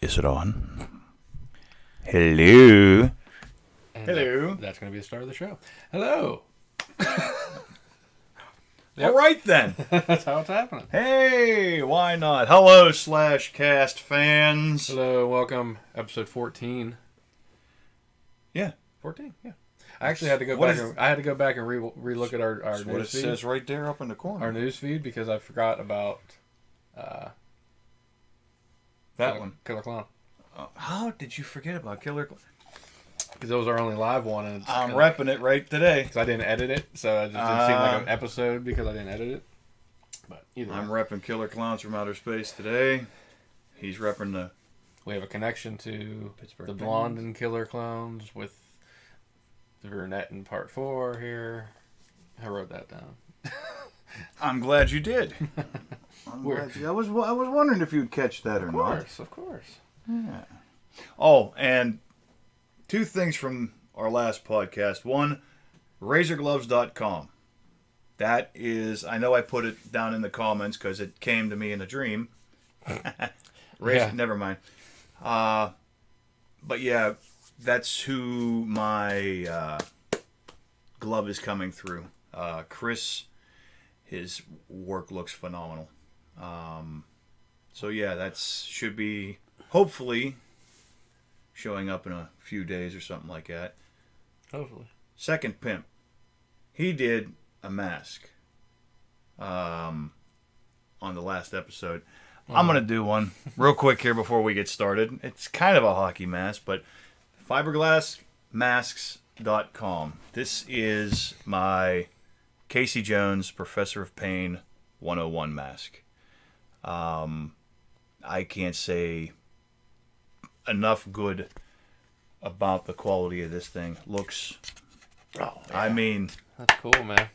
Is it on? Hello. And Hello. That's going to be the start of the show. Hello. All right then. That's how it's happening. Hey, why not? Hello, /cast fans. Hello, welcome. Episode 14. Yeah. 14, yeah. I actually had to go back and re-look at our That's news what it feed. says right there up in the corner. Our news feed, because I forgot about Killer Clown. How did you forget about Killer Clown? Because it was our only live one. And I'm repping it right today. Because I didn't edit it, so it just didn't seem like an episode because I didn't edit it. But either way. I'm repping Killer Clowns from Outer Space today. He's repping the... We have a connection to Pittsburgh the Penguins. Blonde and Killer Clowns with the Brunette in part 4 here. I wrote that down. I'm glad you did. I was wondering if you'd catch that or not. Of course. Yeah. Oh, and two things from our last podcast. One, razorgloves.com. That is, I know I put it down in the comments because it came to me in a dream. Yeah. Never mind. But yeah, that's who my glove is coming through. Chris, his work looks phenomenal. So yeah, that should be hopefully showing up in a few days or something like that. Hopefully. Second pimp, he did a mask on the last episode. I'm going to do one real quick here before we get started. It's kind of a hockey mask, but fiberglassmasks.com. This is my Casey Jones Professor of Pain 101 mask. I can't say enough good about the quality of this thing. Looks, Oh, yeah. I mean, That's cool, man.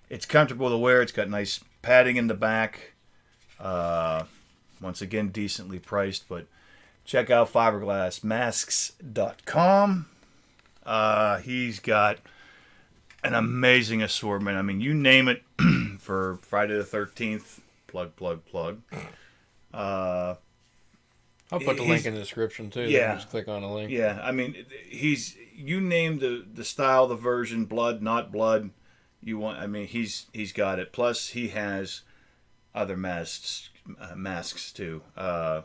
it's comfortable to wear. It's got nice padding in the back. Once again, decently priced, but check out fiberglassmasks.com. He's got an amazing assortment. I mean, you name it for Friday the 13th. Plug. I'll put the link in the description, too. Yeah. Just click on the link. Yeah, I mean, you name the style, the version, blood, not blood, you want. I mean, he's got it. Plus, he has other masks too. Oh,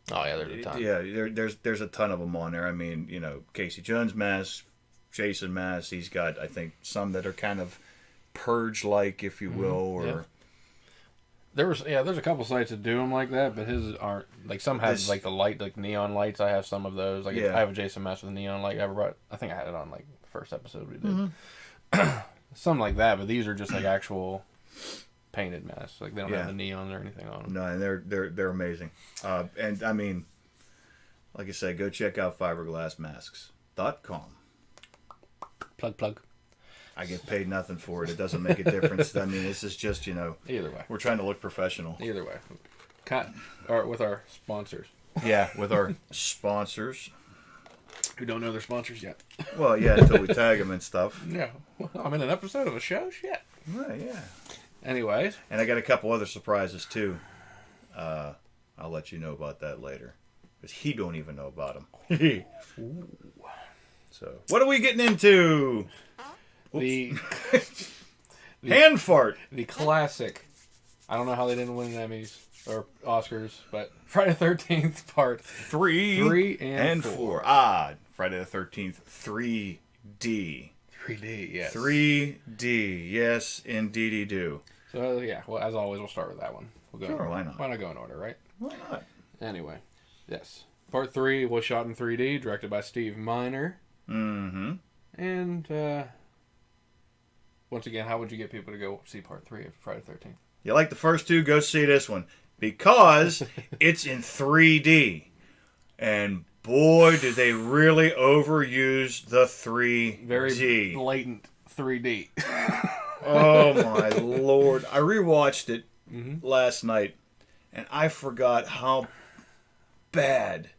yeah, there's a ton. Yeah, there's a ton of them on there. I mean, you know, Casey Jones mask, Jason mask. He's got, I think, some that are kind of purge-like, if you will, or. Yeah. There's a couple sites that do them like that, but his aren't. Like, some have like the light, like neon lights. I have some of those. Like, Yeah. I have a Jason mask with a neon light. I think I had it on like the first episode we did. Something like that, but these are just like actual painted masks. Like, they don't have the neon or anything on them. No, and they're amazing. And I mean, like I said, go check out fiberglassmasks.com. Plug. I get paid nothing for it. It doesn't make a difference. I mean, this is just, Either way. we're trying to look professional. Either way. With our sponsors. Yeah, with our sponsors. Who don't know their sponsors yet. Well, yeah, until we tag them and stuff. Yeah. Well, I'm in an episode of a show? Shit. Right, yeah. Anyways. And I got a couple other surprises, too. I'll let you know about that later. Because he don't even know about them. So, what are we getting into? The Hand fart. The classic. I don't know how they didn't win Emmys or Oscars, but Friday the 13th part 3 and 4. Friday the 13th 3D. 3D, yes. 3D, yes, indeedy do. So, yeah, well, as always, we'll start with that one. We'll go Sure, why not? Why not go in order, right? Why not? Anyway, yes. Part 3 was shot in 3D, directed by Steve Miner. Mm-hmm. And, once again, how would you get people to go see part 3 of Friday the 13th? You like the first two, go see this one. Because it's in 3D. And boy, did they really overuse the 3D. Very blatant 3D. Oh, my Lord. I rewatched it last night, and I forgot how bad.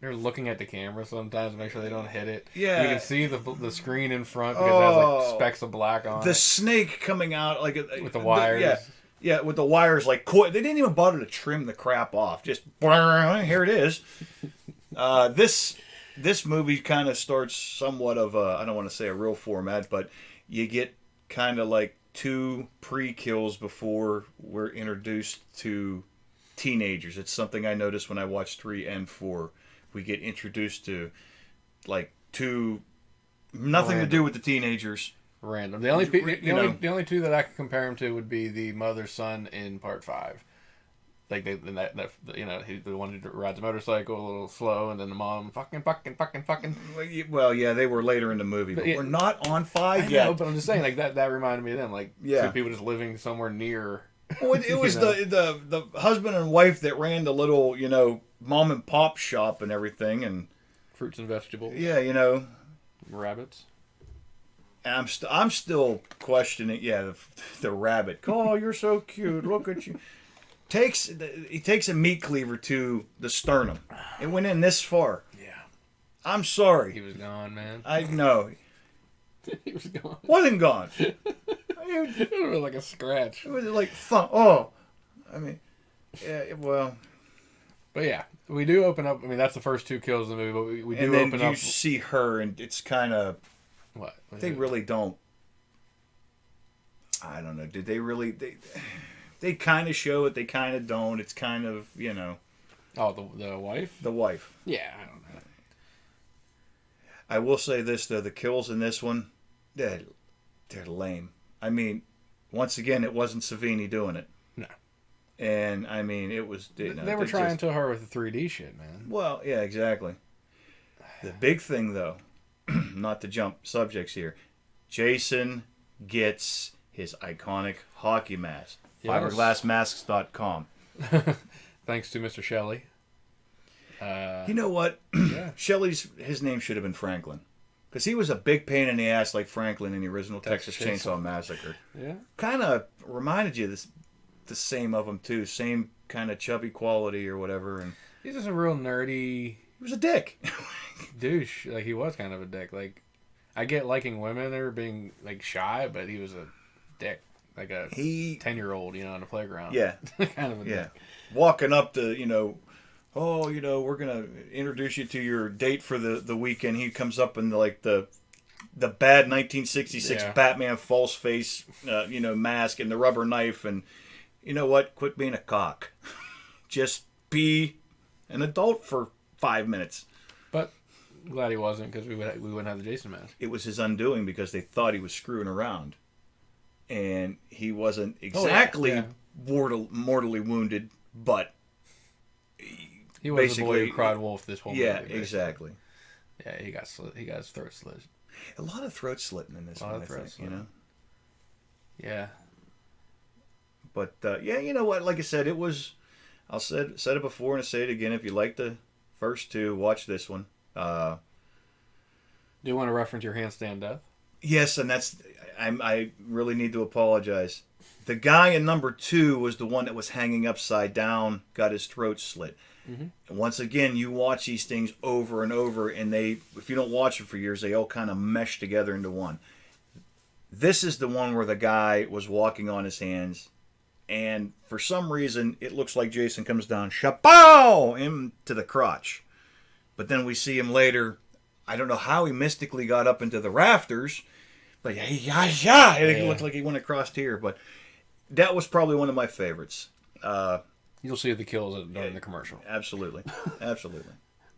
They're looking at the camera sometimes to make sure they don't hit it. Yeah. You can see the screen in front because it has like specks of black on The it. snake coming out like With the wires. Yeah, with the wires like they didn't even bother to trim the crap off. Just here it is. This movie kind of starts somewhat of a, I don't want to say a real format, but you get kind of like 2 pre-kills before we're introduced to teenagers. It's something I noticed when I watched 3 and 4. We get introduced to like 2, nothing to do with the teenagers. Random. The only 2 that I could compare him to would be the mother son in part 5. Like the one who rides a motorcycle a little slow, and then the mom fucking. Well, yeah, they were later in the movie, but we're not on 5 yet. No, but I'm just saying, like that reminded me of them, like 2 people just living somewhere near. Well, it was the husband and wife that ran the little mom and pop shop and everything, and fruits and vegetables. Yeah, rabbits. And I'm still questioning. Yeah, the rabbit. Oh, you're so cute. Look at you. He takes a meat cleaver to the sternum. It went in this far. Yeah. I'm sorry. He was gone, man. I know. He was gone. Wasn't gone. It was like a scratch. It was like fun. Oh, I mean, yeah. Well, but yeah, we do open up. I mean, that's the first 2 kills in the movie, but we do open up. And then you see her, and it's kind of what they really don't. I don't know. Did they really? They kind of show it. They kind of don't. It's kind of, Oh, the wife? The wife. Yeah, I don't know. I will say this, though. The kills in this one, they're lame. I mean, once again, it wasn't Savini doing it. No. And, I mean, it was... They were trying to her with the 3D shit, man. Well, yeah, exactly. The big thing, though, not to jump subjects here, Jason gets his iconic hockey mask. Fiberglassmasks.com. Thanks to Mr. Shelley. You know what? Yeah. His name should have been Franklin. Because he was a big pain in the ass like Franklin in the original Texas Chainsaw Massacre. Yeah. Kind of reminded you the same of him, too. Same kind of chubby quality or whatever. And he's just a real nerdy... He was a dick. douche. Like, he was kind of a dick. Like, I get liking women or being, like, shy, but he was a dick. Like a 10-year-old, on the playground. Yeah. Kind of a dick. Walking up to, we're going to introduce you to your date for the weekend. He comes up in, like, the bad 1966 Batman false face, mask and the rubber knife. And you know what? Quit being a cock. Just be an adult for 5 minutes. But glad he wasn't, because we wouldn't have the Jason mask. It was his undoing because they thought he was screwing around. And he wasn't exactly mortally wounded, but he was the boy who cried wolf this whole movie. Yeah, exactly. Yeah, he got his throat slit. A lot of throat slitting in this one, I think, Yeah. But you know what? Like I said, it was. I'll said it before and I say it again. If you like the first 2, watch this one. Do you want to reference your handstand death? Yes, and that's. I really need to apologize. The guy in number 2 was the one that was hanging upside down, got his throat slit. Mm-hmm. And once again, you watch these things over and over, and if you don't watch them for years, they all kind of mesh together into one. This is the one where the guy was walking on his hands, and for some reason, it looks like Jason comes down, shapow, into the crotch. But then we see him later. I don't know how he mystically got up into the rafters, but it looked like he went across here. But that was probably one of my favorites. You'll see the kills during the commercial. Absolutely.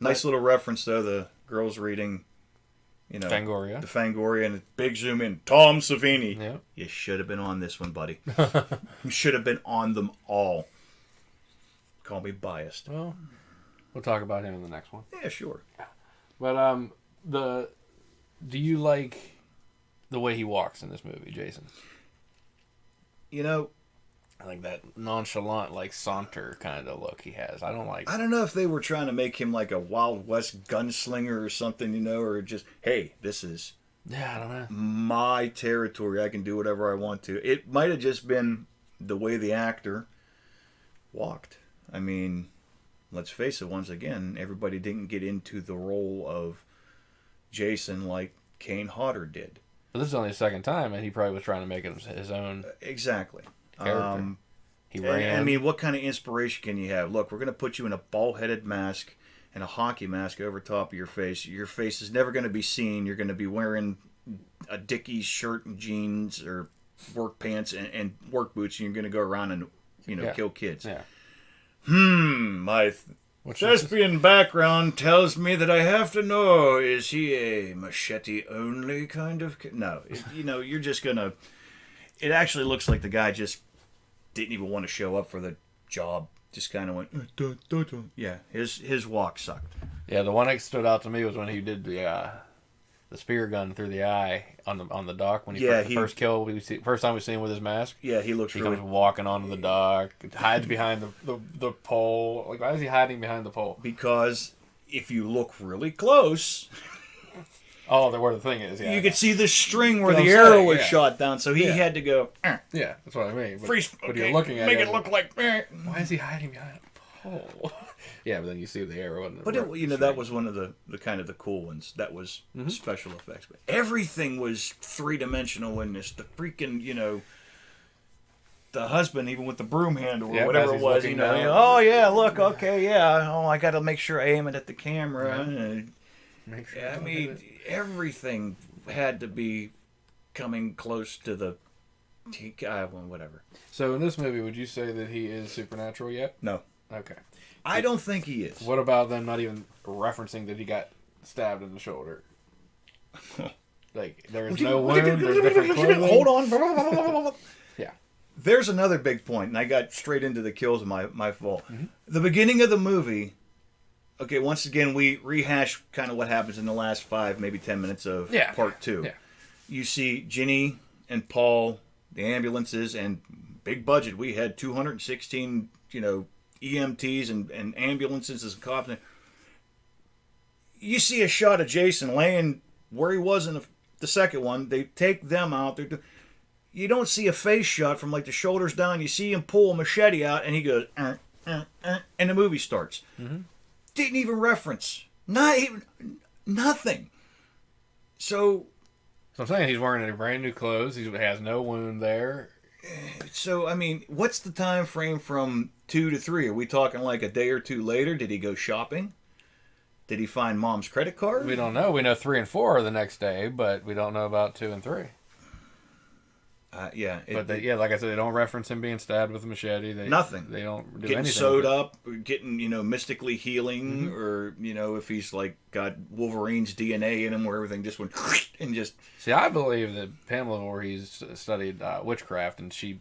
Nice little reference, though. The girls reading, Fangoria. The Fangoria, and a big zoom in. Tom Savini. Yeah. You should have been on this one, buddy. You should have been on them all. Call me biased. Well, we'll talk about him in the next one. Yeah, sure. But do you like the way he walks in this movie, Jason? I like that nonchalant, like saunter kind of look he has. I don't know if they were trying to make him like a Wild West gunslinger or something, or just, hey, this is I don't know, my territory. I can do whatever I want to. It might have just been the way the actor walked. I mean, let's face it, once again, everybody didn't get into the role of Jason like Kane Hodder did. But this is only the second time, and he probably was trying to make it his own. Exactly. Character. He ran. I mean, what kind of inspiration can you have? Look, we're going to put you in a ball-headed mask and a hockey mask over top of your face. Your face is never going to be seen. You're going to be wearing a Dickies shirt and jeans or work pants and work boots, and you're going to go around and, kill kids. Yeah. My thespian background tells me that I have to know, is he a machete-only kind of kid? No. You're just going to... It actually looks like the guy just didn't even want to show up for the job. Just kind of went, duh, duh, duh. Yeah, his walk sucked. Yeah, the one that stood out to me was when he did the spear gun through the eye on the dock. When first kill, first time we see him with his mask. Yeah, he comes walking onto the dock, hides behind the pole. Like, why is he hiding behind the pole? Because if you look really close... Oh, where the thing is, yeah. You could see the string where the arrow was shot down, so he had to go... Yeah, that's what I mean. Freeze. But you're looking at make it look like... Why is he hiding behind a pole? Yeah, but then you see the arrow. But that was one of the kind of the cool ones. That was special effects. But everything was three-dimensional in this. The freaking, the husband, even with the broom handle or whatever it was, oh yeah, look, okay, yeah. Oh, I got to make sure I aim it at the camera. Yeah. I mean, everything had to be coming close to the... whatever. So in this movie, would you say that he is supernatural yet? No. Okay. I don't think he is. What about them not even referencing that he got stabbed in the shoulder? Like, there's no wound, there's different clothing. Hold on. Yeah. There's another big point, and I got straight into the kills of my fault. The beginning of the movie... Okay, once again, we rehash kind of what happens in the last 5, maybe 10 minutes of part 2. Yeah. You see Ginny and Paul, the ambulances, and big budget. We had 216, EMTs and ambulances and cops. You see a shot of Jason laying where he was in the second one. They take them out. You don't see a face shot from like the shoulders down. You see him pull a machete out, and he goes, and the movie starts. Mm-hmm. Didn't even reference. Nothing. So I'm saying he's wearing brand new clothes. He has no wound there. So, I mean, what's the time frame from 2 to 3? Are we talking like a day or two later? Did he go shopping? Did he find Mom's credit card? We don't know. We know 3 and 4 are the next day, but we don't know about 2 and 3. Yeah. But like I said, they don't reference him being stabbed with a machete. Nothing. They don't do getting anything. Sewed up, getting, mystically healing, or, if he's like got Wolverine's DNA in him where everything just went and just... See, I believe that Pamela Voorhees studied witchcraft, and she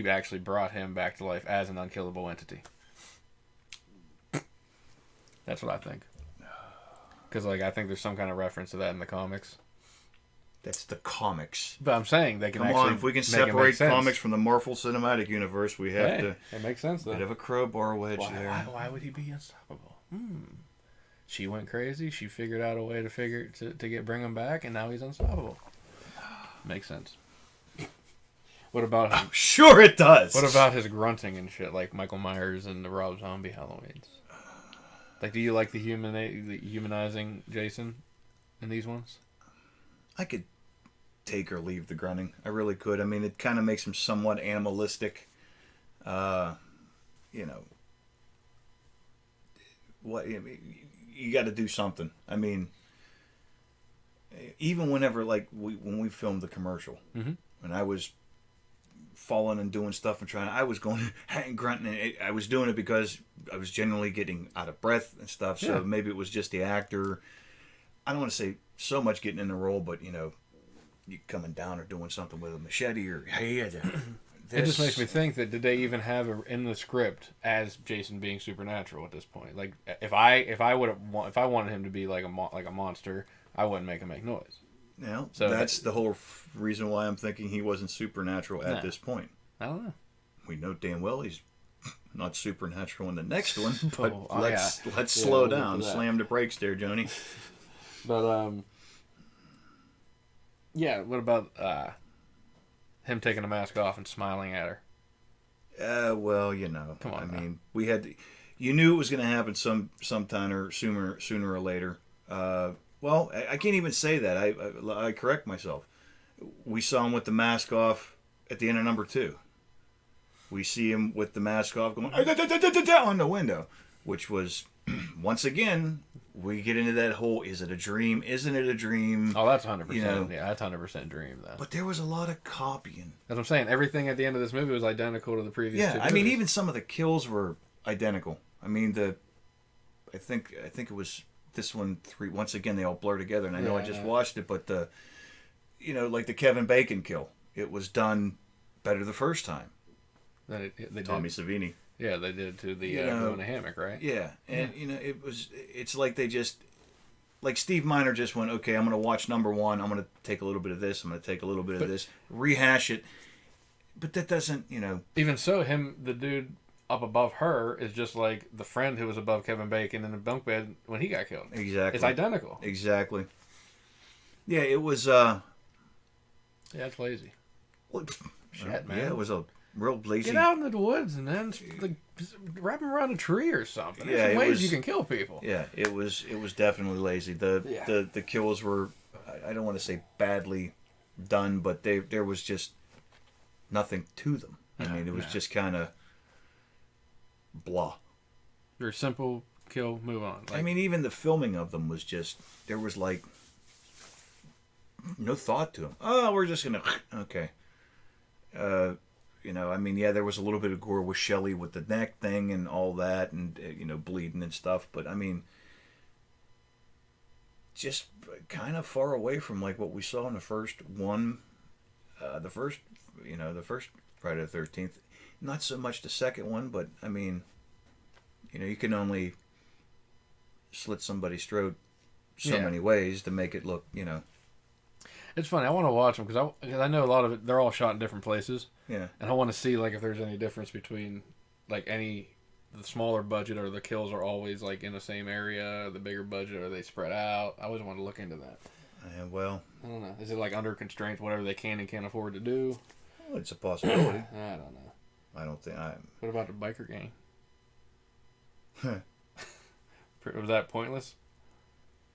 actually brought him back to life as an unkillable entity. That's what I think. Because, I think there's some kind of reference to that in the comics. That's the comics. But I'm saying they can Come on, if we can separate comics from the Marvel Cinematic Universe, we have to... It makes sense, though. Bit of a crowbar wedge there. Why would he be unstoppable? She went crazy. She figured out a way to bring him back, and now he's unstoppable. Makes sense. What about him? Sure it does. What about his grunting and shit, like Michael Myers and the Rob Zombie Halloweens? Like, do you like the humanizing Jason in these ones? I could take or leave the grunting. I really could. I mean, it kind of makes him somewhat animalistic. What you got to do something. I mean, even whenever when we filmed the commercial, and I was falling and doing stuff and I was going and grunting. And I was doing it because I was generally getting out of breath and stuff. So maybe it was just the actor. I don't want to say so much getting in the role, but you coming down or doing something with a machete or it just makes me think that did they even have in the script as Jason being supernatural at this point? Like if I wanted him to be like a monster, I wouldn't make him make noise. Yeah, so that's the whole reason why I'm thinking he wasn't supernatural at this point. I don't know. We know damn well he's not supernatural in the next one, but let's slow down, slam the brakes there, Johnny. But what about him taking the mask off and smiling at her? Come on. I mean, we had you knew it was going to happen sometime or sooner or later. Well, I can't even say that. I correct myself. We saw him with the mask off at the end of number 2. we see him with the mask off going on the window, which was, once again, we get into that whole, is it a dream? Isn't it a dream? Oh, that's 100%. You know, yeah, that's 100% dream, though. But there was a lot of copying. That's what I'm saying. Everything at the end of this movie was identical to the previous two I mean, movies. even some of the kills were identical. I mean, I think it was this one, three. Once again, they all blur together, and I know I just watched it, but like the Kevin Bacon kill, it was done better the first time. They Tommy did. Savini. Yeah, they did to the in a hammock, right? Yeah, and it's like they just, like Steve Miner just went, okay, I'm going to watch number one, I'm going to take a little bit of this, I'm going to take a little bit of this, rehash it, but that doesn't, Even so, the dude up above her is just like the friend who was above Kevin Bacon in the bunk bed when he got killed. Exactly. It's identical. Exactly. Yeah, it was, Yeah, it's lazy. Shit, man. Yeah, it was a real lazy. Get out in the woods and then just wrap them around a tree or something. There's Yeah, some ways you can kill people. Yeah, it was definitely lazy. The kills were, I don't want to say badly done, but there was just nothing to them. I mean, it was just kind of blah. Very simple kill, move on. I mean, even the filming of them was just, there was like no thought to them. Oh, we're just gonna okay. I mean, yeah, there was a little bit of gore with Shelley with the neck thing and all that, and bleeding and stuff. But I mean, just kind of far away from like what we saw in the first one, the first Friday the 13th. Not so much the second one, but I mean, you can only slit somebody's throat so many ways to make it look, It's funny. I want to watch them because I know a lot of it. They're all shot in different places. Yeah. And I want to see like if there's any difference between like the smaller budget or the kills are always like in the same area. The bigger budget, or are they spread out? I always want to look into that. Well, I don't know. Is it like under constraints, whatever they can and can't afford to do? Well, it's a possibility. I don't know. I don't think What about the biker gang? Was that pointless?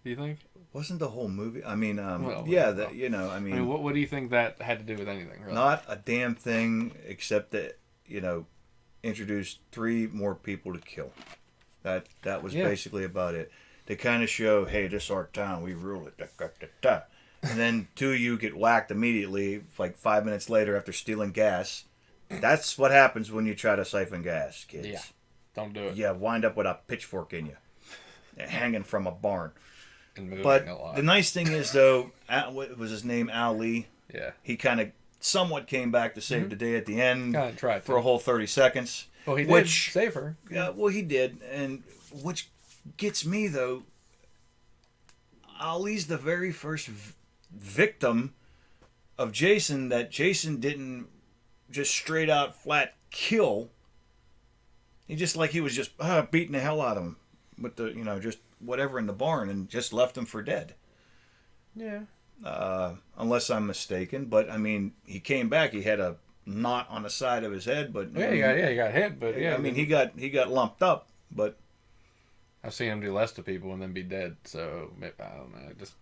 Do you think? Wasn't the whole movie? I mean, I mean, what do you think that had to do with anything? Really? Not a damn thing, except that introduced 3 more people to kill. That was basically about it. They kind of show, hey, this is our town, we rule it, and then 2 of you get whacked immediately, like 5 minutes later after stealing gas. That's what happens when you try to siphon gas, kids. Yeah, don't do it. Yeah, wind up with a pitchfork in you, hanging from a barn. But the nice thing is, though, what was his name? Ali. Yeah. He kind of somewhat came back to save the day at the end for a whole 30 seconds. Well, he did save her. Yeah, well, he did. And which gets me, though, Ali's the very first victim of Jason that Jason didn't just straight out flat kill. He was just beating the hell out of him with the, just whatever in the barn, and just left him for dead. Yeah. Unless I'm mistaken, but I mean, he came back. He had a knot on the side of his head, but he got hit, but I mean, he got lumped up, but I've seen him do less to people and then be dead. So I don't know, just.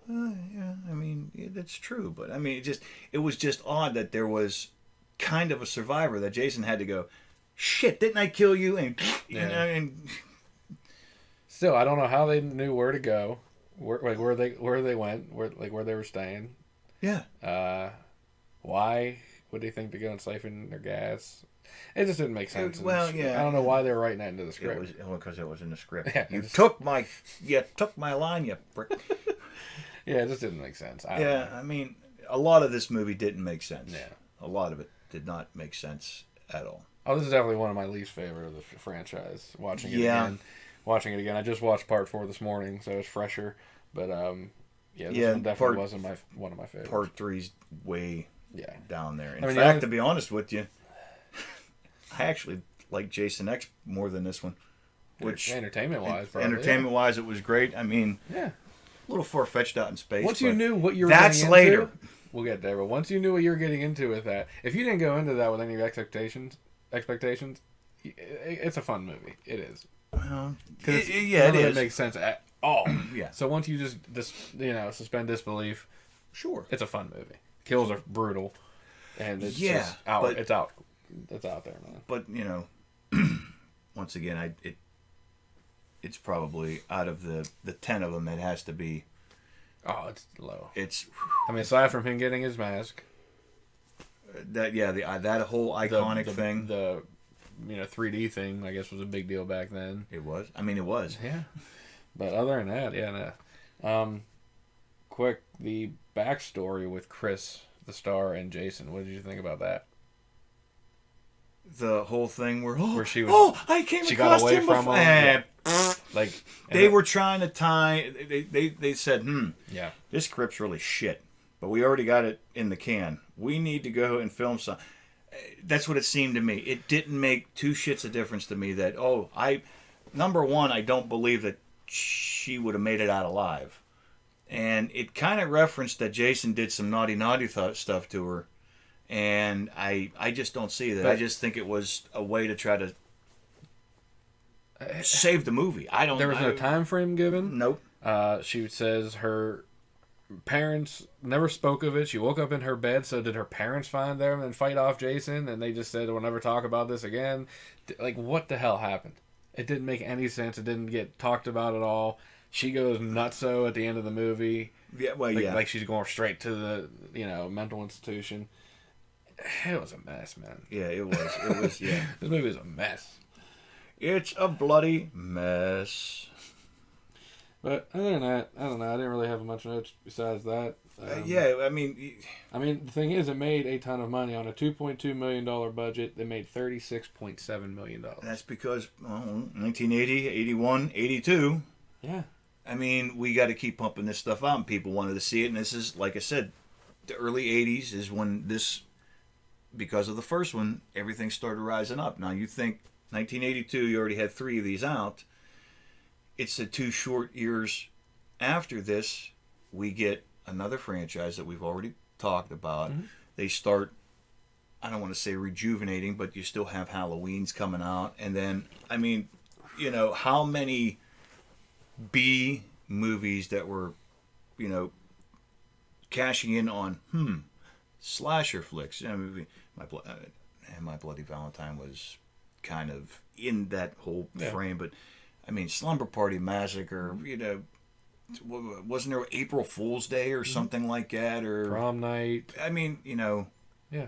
Yeah, I mean, that's true, but I mean, it was just odd that there was kind of a survivor that Jason had to go, shit, didn't I kill you? And and still, I don't know how they knew where to go, where they went, where they were staying. Yeah. Why would they think to go and siphon their gas? It just didn't make sense. Well, yeah. I don't know why they were writing that into the script. Because it was in the script. Yeah, you took my line, you prick. Yeah, it just didn't make sense. I mean, a lot of this movie didn't make sense. Yeah. A lot of it did not make sense at all. Oh, this is definitely one of my least favorite of the franchise. Watching it again. I just watched part 4 this morning, so it's fresher. But this one definitely wasn't one of my favorites. Part 3's way down there. In fact, to be honest with you, I actually like Jason X more than this one. Which entertainment-wise, it was great. I mean, a little far-fetched out in space. Once you knew what you were getting into, later. We'll get there, but once you knew what you were getting into with that, if you didn't go into that with any expectations, it's a fun movie. It is. It makes sense at all. Yeah. So once you just suspend disbelief, sure, it's a fun movie. Kills are brutal, and it's just out. It's out. That's out there, man. But once again, it's probably out of the 10 of them, it has to be. Oh, it's low. It's. I mean, aside from him getting his mask, that whole iconic thing, the 3D thing, I guess was a big deal back then. It was. I mean, it was. Yeah. But other than that, yeah. No. Quick, the backstory with Chris, the star, and Jason. What did you think about that? The whole thing where she was. I came she across got away him from him. Yeah. Like they were trying to tie. They said, yeah, this script's really shit, but we already got it in the can. We need to go and film some. That's what it seemed to me. It didn't make two shits of difference to me that number one, I don't believe that she would have made it out alive, and it kind of referenced that Jason did some naughty stuff to her. And I just don't see that. I just think it was a way to try to save the movie. I don't. There was no time frame given. Nope. She says her parents never spoke of it. She woke up in her bed. So did her parents find them and fight off Jason? And they just said, "We'll never talk about this again." Like, what the hell happened? It didn't make any sense. It didn't get talked about at all. She goes nutso at the end of the movie. Yeah. Well, like she's going straight to the mental institution. It was a mess, man. Yeah, it was. It was, yeah. This movie is a mess. It's a bloody mess. But other than that, I don't know. I didn't really have much notes besides that. Yeah, I mean, the thing is, it made a ton of money on a $2.2 million budget. They made $36.7 million. That's because 1980, 81, 82. Yeah. I mean, we got to keep pumping this stuff out, and people wanted to see it. And this is, like I said, the early 80s is when this. Because of the first one, everything started rising up. Now, you think 1982, you already had 3 of these out. It's the 2 short years after this, we get another franchise that we've already talked about. Mm-hmm. They start, I don't want to say rejuvenating, but you still have Halloween's coming out. And then, I mean, how many B movies that were, cashing in on, slasher flicks. I mean, My Bloody Valentine was kind of in that whole frame, but I mean, Slumber Party Massacre. Wasn't there April Fool's Day or something like that, or Prom Night? I mean, yeah.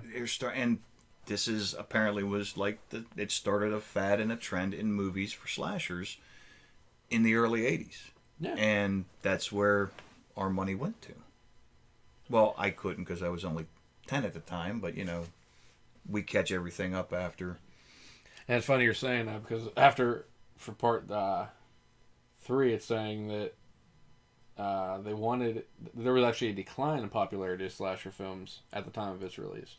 And this is apparently was like it started a fad and a trend in movies for slashers in the early '80s. Yeah, and that's where our money went to. Well, I couldn't because I was only 10 at the time, but we catch everything up after. And it's funny you're saying that because for part 3, it's saying that there was actually a decline in popularity of slasher films at the time of its release.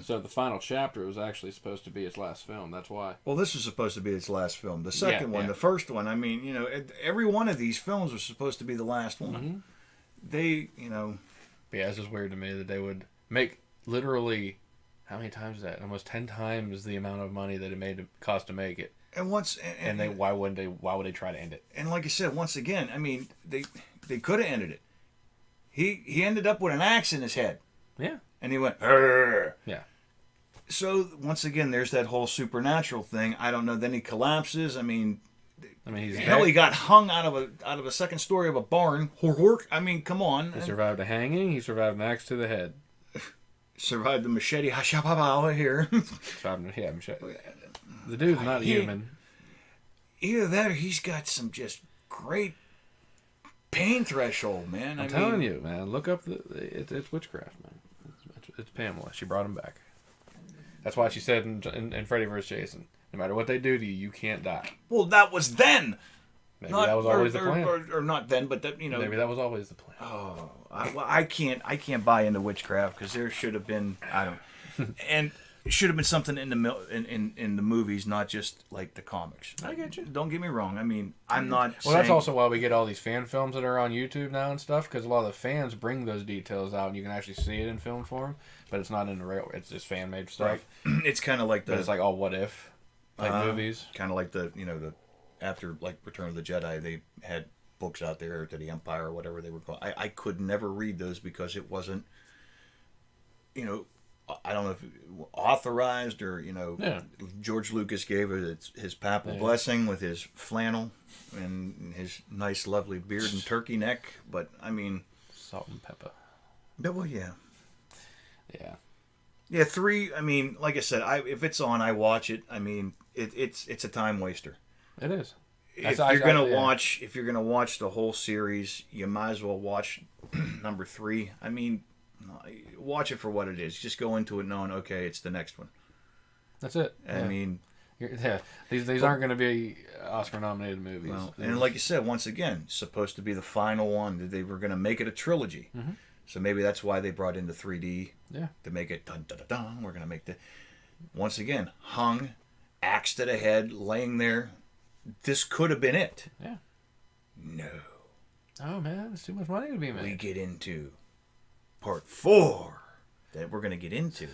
So the final chapter was actually supposed to be its last film. That's why. Well, this was supposed to be its last film. The second one, the first one, I mean, every one of these films was supposed to be the last one. Mm-hmm. They, But yeah, it's just weird to me that they would make literally, how many times is that? Almost 10 times the amount of money that it cost to make it. And why would they try to end it? And like I said, once again, I mean, they could have ended it. He ended up with an axe in his head. Yeah. And he went, "Arr!" Yeah. So once again, there's that whole supernatural thing. I don't know. Then he collapses. I mean, he got hung out of a second story of a barn. I mean, come on. He survived a hanging. He survived an axe to the head. Survived the machete. Here. Machete. The dude's not human. Either that, or he's got some just great pain threshold, man. I'm telling you, man. Look up it's witchcraft, man. It's Pamela. She brought him back. That's why she said in Freddy vs. Jason, no matter what they do to you, you can't die. Well, that was then. Maybe that was always the plan. Or not then, but maybe that was always the plan. Oh, I can't buy into witchcraft because there should have been and it should have been something in the movies, not just like the comics. I get you. Don't get me wrong. I mean, I'm not. Well, that's also why we get all these fan films that are on YouTube now and stuff, because a lot of the fans bring those details out, and you can actually see it in film form. But it's not in the real. It's just fan made stuff. Right. It's kind of like But it's like all what if type movies. Kind of like the after like Return of the Jedi, they had books out there to the Empire or whatever they were called. I could never read those because it wasn't, I don't know if authorized or, Yeah. George Lucas gave it his papal blessing with his flannel and his nice, lovely beard and turkey neck. But, I mean... Salt and pepper. Well, yeah. Yeah. Yeah, 3, I mean, like I said, if it's on, I watch it. I mean, it's a time waster. It is. If you're gonna watch the whole series, you might as well watch number 3. I mean, watch it for what it is. Just go into it knowing, okay, it's the next one. That's it. I mean, these aren't going to be Oscar-nominated movies. Well, and like you said, once again, supposed to be the final one. They were going to make it a trilogy, so maybe that's why they brought in the 3D. Yeah. To make it dun dun dun dun. We're going to make the once again hung, axe to the head, laying there. This could have been it. Yeah. No. Oh man, it's too much money to be made. We get into part 4 that we're going to get into.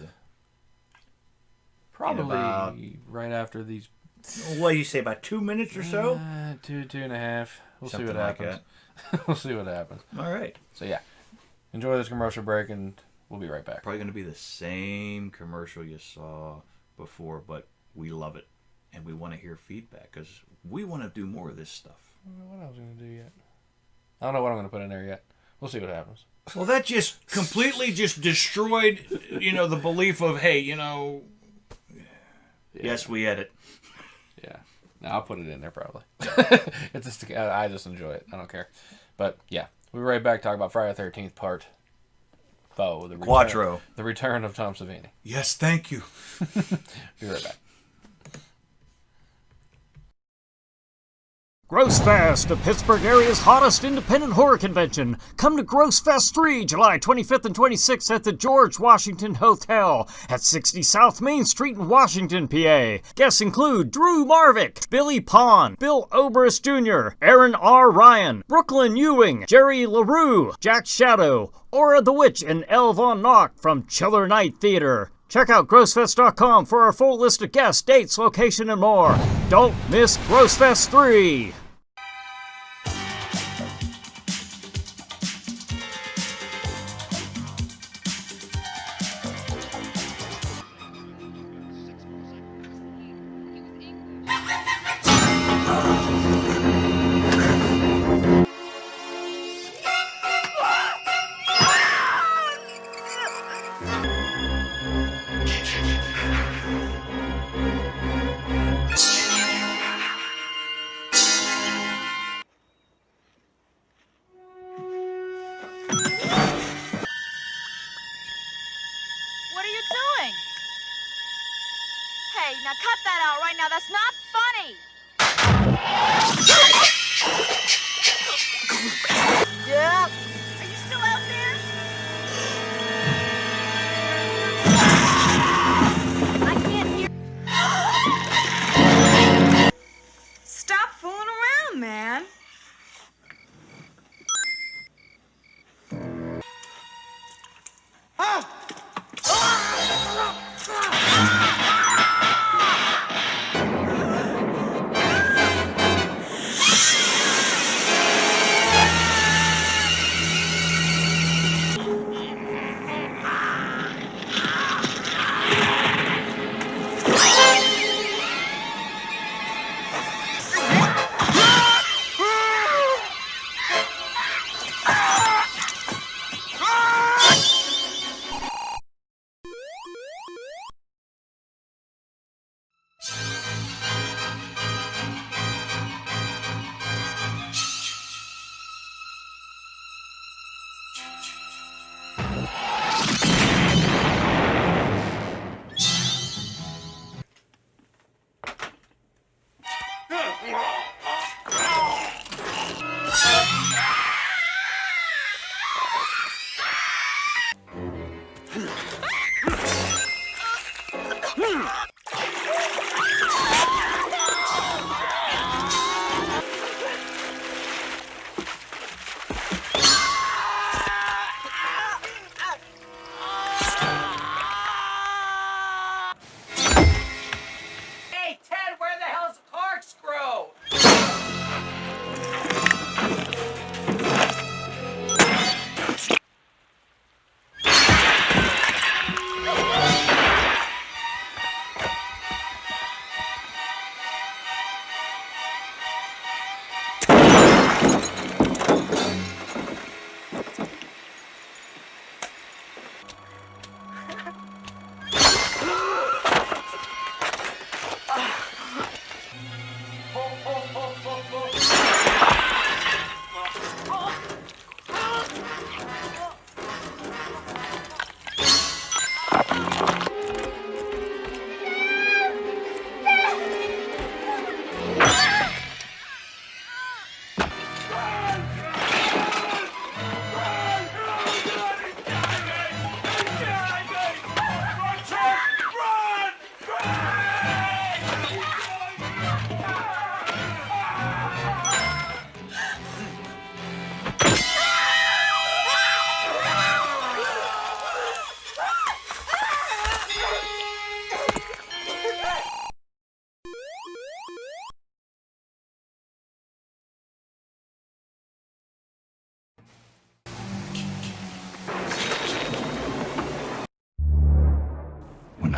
Probably right after these. What do you say, about 2 minutes or so? 2.5. We'll Something see what like happens. We'll see what happens. All right. So yeah, enjoy this commercial break, and we'll be right back. Probably going to be the same commercial you saw before, but we love it, and we want to hear feedback because we want to do more of this stuff. I don't know what I was going to do yet. I don't know what I'm going to put in there yet. We'll see what happens. Well, that just completely just destroyed, the belief of, hey, yes, we edit. Yeah. No, I'll put it in there probably. It's just I just enjoy it. I don't care. But yeah, we'll be right back. Talk about Friday the 13th Part 4. Quattro. The return of Tom Savini. Yes, thank you. Be right back. Gross Fest, the Pittsburgh area's hottest independent horror convention. Come to Gross Fest 3, July 25th and 26th at the George Washington Hotel at 60 South Main Street in Washington, PA. Guests include Drew Marvick, Billy Pond, Bill Oberst Jr., Aaron R. Ryan, Brooklyn Ewing, Jerry LaRue, Jack Shadow, Aura the Witch, and Elle Von Nock from Chiller Night Theater. Check out grossfest.com for our full list of guests, dates, location, and more. Don't miss Gross Fest 3! What are you doing? Hey, now cut that out right now. That's not funny. Yeah. Are you still out there? I can't hear. Stop fooling around, man. Hey, Ted, where the hell's the corkscrew?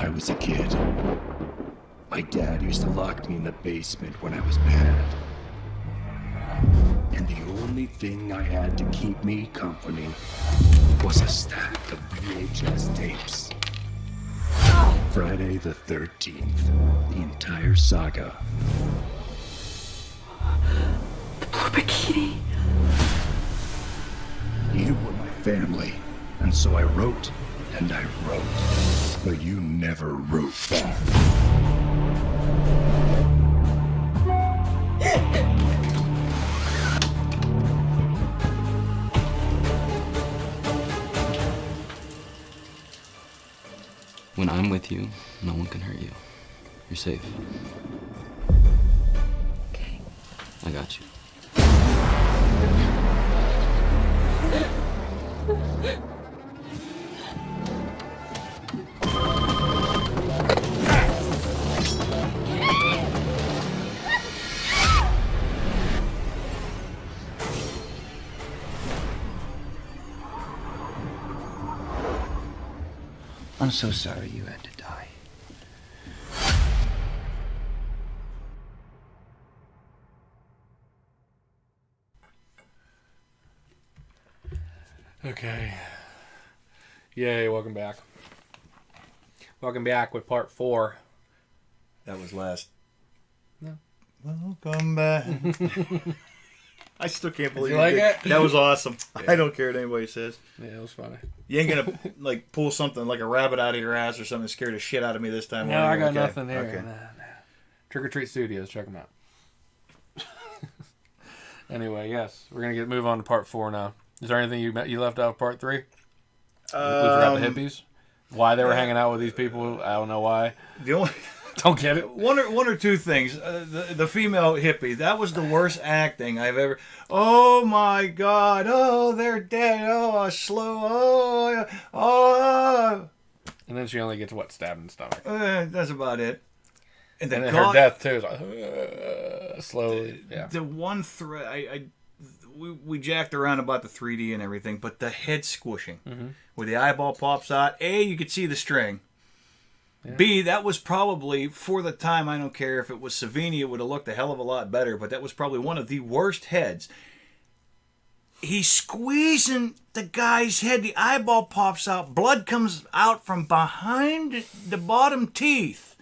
I was a kid. My dad used to lock me in the basement when I was bad. And the only thing I had to keep me company was a stack of VHS tapes. Friday the 13th, the entire saga. The blue bikini. You were my family, and so I wrote and I wrote. But you never wrote back. When I'm with you, no one can hurt you. You're safe. Okay. I got you. I'm so sorry you had to die. Okay. Yay, welcome back. Welcome back with part 4. That was last. No. Welcome back. I still can't believe you like it? That was awesome. Yeah. I don't care what anybody says. Yeah, it was funny. You ain't gonna like pull something like a rabbit out of your ass or something, scare the shit out of me this time. No, are I you? got Okay. nothing there. Okay. Nah. Trick or Treat Studios, check them out. Anyway, yes, we're gonna move on to part 4 now. Is there anything you left out of part 3? We forgot the hippies. Why they were hanging out with these people? I don't know why. The only don't get it. one or two things. The female hippie, that was the worst acting I've ever. Oh my God! Oh, they're dead. Oh, slow. Oh. And then she only gets stabbed in the stomach. That's about it. And then her death too is like slowly. Yeah. The one thread we jacked around about the 3D and everything, but the head squishing where the eyeball pops out. A, you could see the string. Yeah. B, that was probably, for the time, I don't care if it was Savini, it would have looked a hell of a lot better, but that was probably one of the worst heads. He's squeezing the guy's head, the eyeball pops out, blood comes out from behind the bottom teeth.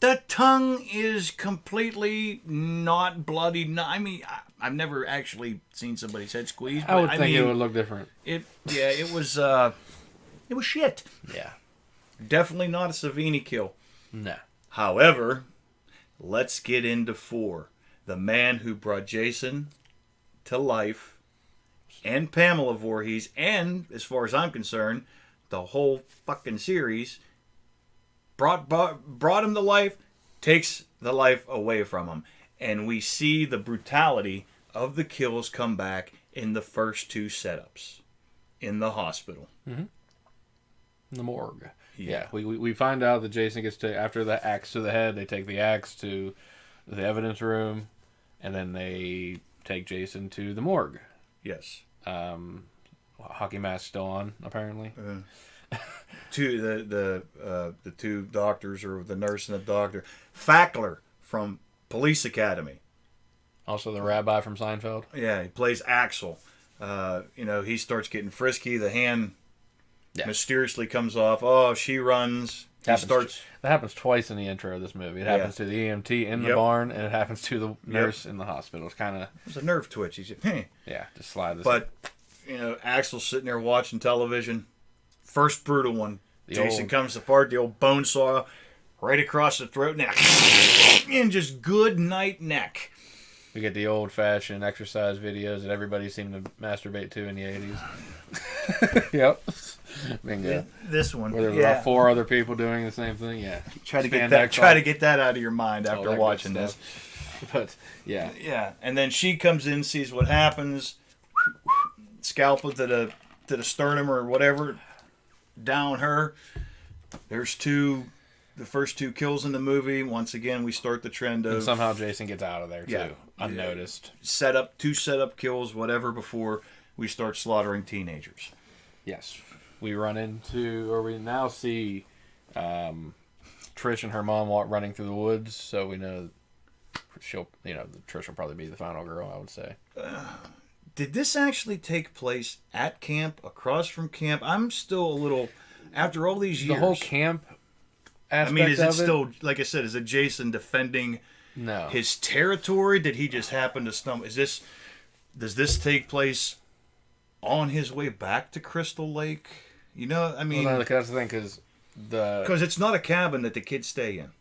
The tongue is completely not bloody. I mean, I've never actually seen somebody's head squeezed. I would think it would look different. It was shit. Yeah. Definitely not a Savini kill. No. However, let's get into 4. The man who brought Jason to life, and Pamela Voorhees, and, as far as I'm concerned, the whole fucking series, brought him to life, takes the life away from him. And we see the brutality of the kills come back in the first 2 setups in the hospital. Mm-hmm. In the morgue. Yeah, we find out that Jason gets to, after the axe to the head, they take the axe to the evidence room, and then they take Jason to the morgue. Yes. Hockey mask still on, apparently. To the 2 doctors, or the nurse and the doctor. Fackler from Police Academy. Also the rabbi from Seinfeld. Yeah, he plays Axel. He starts getting frisky. The hand mysteriously comes off. Oh, she runs. That happens twice in the intro of this movie. It happens to the EMT in the barn, and it happens to the nurse in the hospital. It's kind of... It's a nerve twitch. He's hey. Yeah, just slide this. But, Axel's sitting there watching television. First brutal one. Jason comes apart, the old bone saw right across the throat, and just good night neck. We get the old-fashioned exercise videos that everybody seemed to masturbate to in the 80s. Yep. Bingo. This one. Where there's about 4 other people doing the same thing. Yeah. Try to get that out of your mind after watching this. But, yeah. Yeah. And then she comes in, sees what happens, scalpel to the sternum or whatever, down her. There's the first 2 kills in the movie. Once again, we start the trend of... And somehow Jason gets out of there, too. Unnoticed. Two setup kills, whatever, before we start slaughtering teenagers. Yes. We run into, or we now see Trish and her mom running through the woods, so we know Trish will probably be the final girl, I would say. Did this actually take place at camp, across from camp? I'm still a little, after all these years. The whole camp aspect I mean, is it of still, like I said, is it Jason defending his territory? Did he just happen to stumble? Does this take place on his way back to Crystal Lake? You know, I mean... Well, no, that's the thing, because it's not a cabin that the kids stay in.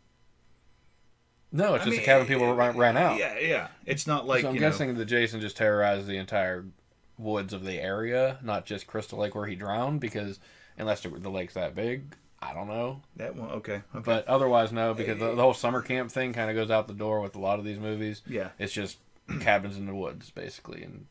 No, it's just a cabin people ran out. Yeah. It's not like, so I'm guessing that Jason just terrorized the entire woods of the area, not just Crystal Lake where he drowned, because unless the lake's that big, I don't know. That one, okay. But otherwise, no, because the whole summer camp thing kind of goes out the door with a lot of these movies. Yeah. It's just cabins in the woods, basically, and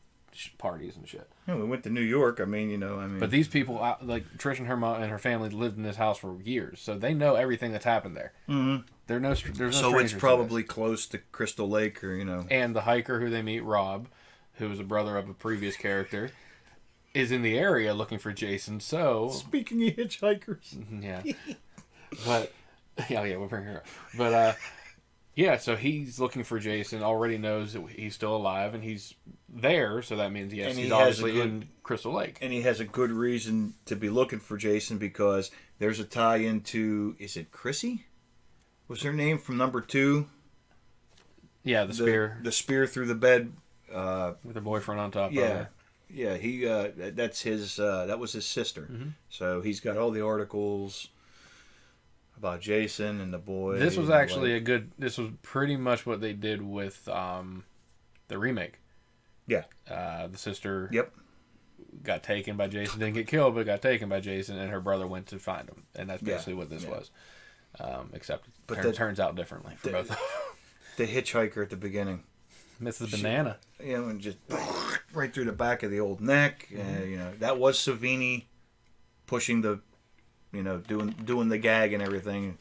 parties and shit. Yeah, we went to New York. But these people, like Trish and her mom and her family, lived in this house for years, so they know everything that's happened there. Mm-hmm. There's no so it's probably close to Crystal Lake, or And the hiker who they meet, Rob, who is a brother of a previous character, is in the area looking for Jason. So speaking of hitchhikers, yeah, but we'll bring her up. But yeah, so he's looking for Jason. Already knows that he's still alive and he's there. So that means he's obviously in Crystal Lake, and he has a good reason to be looking for Jason because there's a tie-in to, is it Chrissy? Was her name from number 2? Yeah, the spear. The spear through the bed. With her boyfriend on top of her. Yeah, he that's his that was his sister. Mm-hmm. So he's got all the articles about Jason and the boy. This was actually this was pretty much what they did with the remake. Yeah. The sister got taken by Jason, didn't get killed, but got taken by Jason, and her brother went to find him. And that's basically what this was. Except it turns out differently for both of them. The hitchhiker at the beginning. Mrs. Banana. And just right through the back of the old neck. That was Savini pushing the, doing the gag and everything.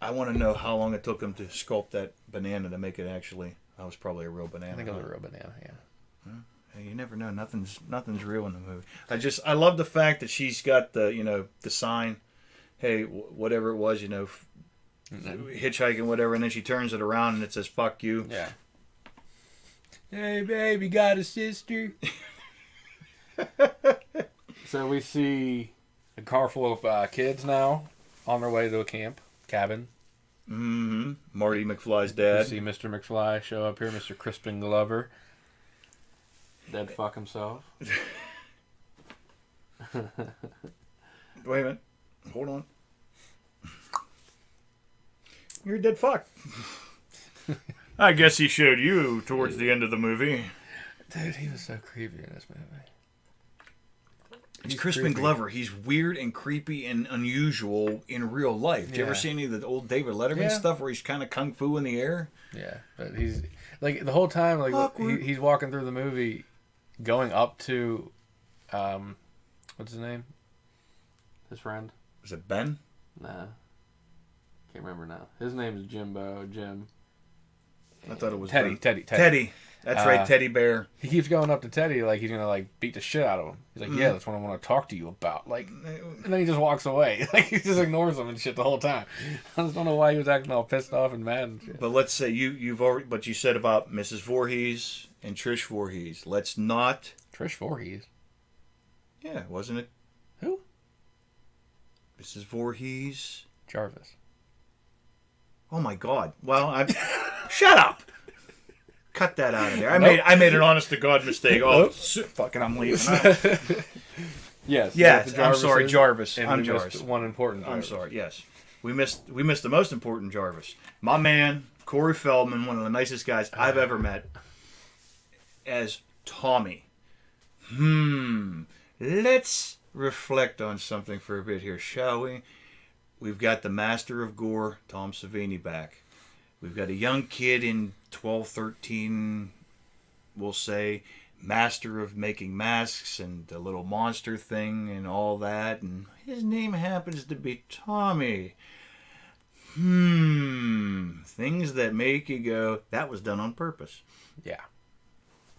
I want to know how long it took him to sculpt that banana to make it actually. That was probably a real banana. I think it was a real banana. Yeah. You never know. Nothing's real in the movie. I love the fact that she's got the the sign. Hey, whatever it was, hitchhiking, whatever, and then she turns it around and it says "fuck you." Yeah. Hey, baby, got a sister. So we see a car full of kids now on their way to a cabin. Mm-hmm. Marty McFly's dad. We see Mr. McFly show up here, Mr. Crispin Glover. Dead fuck himself. Wait a minute. Hold on. You're a dead fuck. I guess he showed you towards the end of the movie. Dude, he was so creepy in this movie. It's Crispin Glover. He's weird and creepy and unusual in real life. Do you ever see any of the old David Letterman stuff where he's kind of kung fu in the air? Yeah, but he's like the whole time, like he's walking through the movie, going up to, what's his name? His friend. Was it Ben? Nah, can't remember now. His name is Jim. I thought it was Teddy. Ben. Teddy. That's right, Teddy Bear. He keeps going up to Teddy like he's gonna beat the shit out of him. He's like, yeah, that's what I want to talk to you about. And then he just walks away. He just ignores him and shit the whole time. I just don't know why he was acting all pissed off and mad and shit. But let's say you've already. But you said about Mrs. Voorhees and Trish Voorhees. Let's not. Trish Voorhees. Yeah, wasn't it? Who? Mrs. Voorhees. Jarvis. Oh my God! Well, shut up. Cut that out of there. I made an honest to God mistake. Oh, fucking, I'm leaving. Yes. I'm sorry, Jarvis. I'm Jarvis. One important Jarvis. I'm sorry. Yes, we missed the most important Jarvis. My man, Corey Feldman, one of the nicest guys I've ever met, as Tommy. Let's reflect on something for a bit here, shall we? We've got the master of gore, Tom Savini, back. We've got a young kid in 12, 13, we'll say, master of making masks and the little monster thing and all that. And his name happens to be Tommy. Things that make you go, that was done on purpose. Yeah.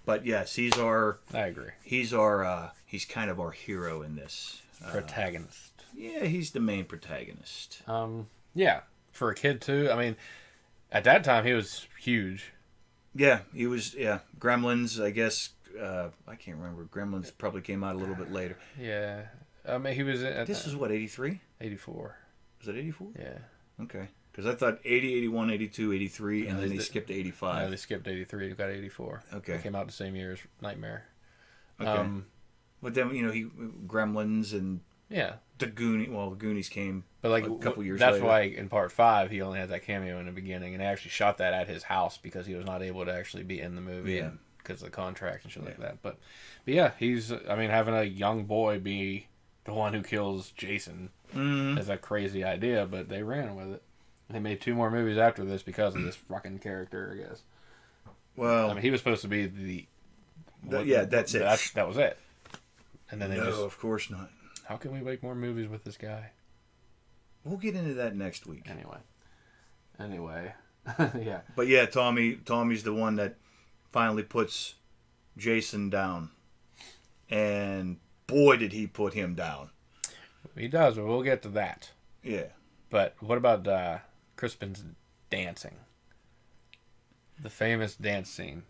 But yes, he's our... I agree. He's kind of our hero in this. Protagonist. Yeah, he's the main protagonist. Yeah, for a kid too. I mean, at that time he was huge. Yeah, he was. Yeah, Gremlins. I guess I can't remember. Gremlins probably came out a little bit later. Yeah, I mean he was. This was what, 83? 84. Was it 84? Yeah. Okay. Because I thought 80, 81, 82, 83, and then they skipped to 85. No, they skipped 83. They got 84. Okay. They came out the same year as Nightmare. Okay. But then, he Gremlins and Yeah. the Goonies. Well, the Goonies came But like a couple years that's later. why in part 5 he only had that cameo in the beginning, and they actually shot that at his house because he was not able to actually be in the movie. Yeah. Because of the contract and shit like that. But yeah, having a young boy be the one who kills Jason is a crazy idea, but they ran with it. They made 2 more movies after this because of this fucking character, I guess. Well, I mean, he was supposed to be that's it. That was it. And then No, of course not. how can we make more movies with this guy? We'll get into that next week. Anyway, yeah. But yeah, Tommy's the one that finally puts Jason down. And boy, did he put him down. He does, but we'll get to that. Yeah. But what about Crispin's dancing? The famous dance scene.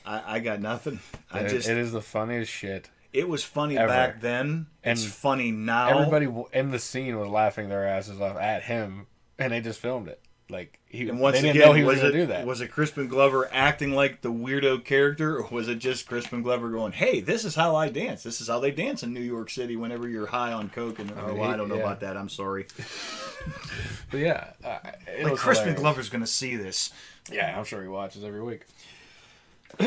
I got nothing. It is the funniest shit. It was funny ever. back then. It's And funny now. Everybody in the scene was laughing their asses off at him, and they just filmed it. Like And once they didn't again, know he was going to do that. Was it Crispin Glover acting like the weirdo character, or was it just Crispin Glover going, "Hey, this is how I dance. This is how they dance in New York City whenever you're high on coke"? And I don't know about that. I'm sorry. But yeah, it was Crispin hilarious. Glover's going to see this. Yeah, I'm sure he watches every week. He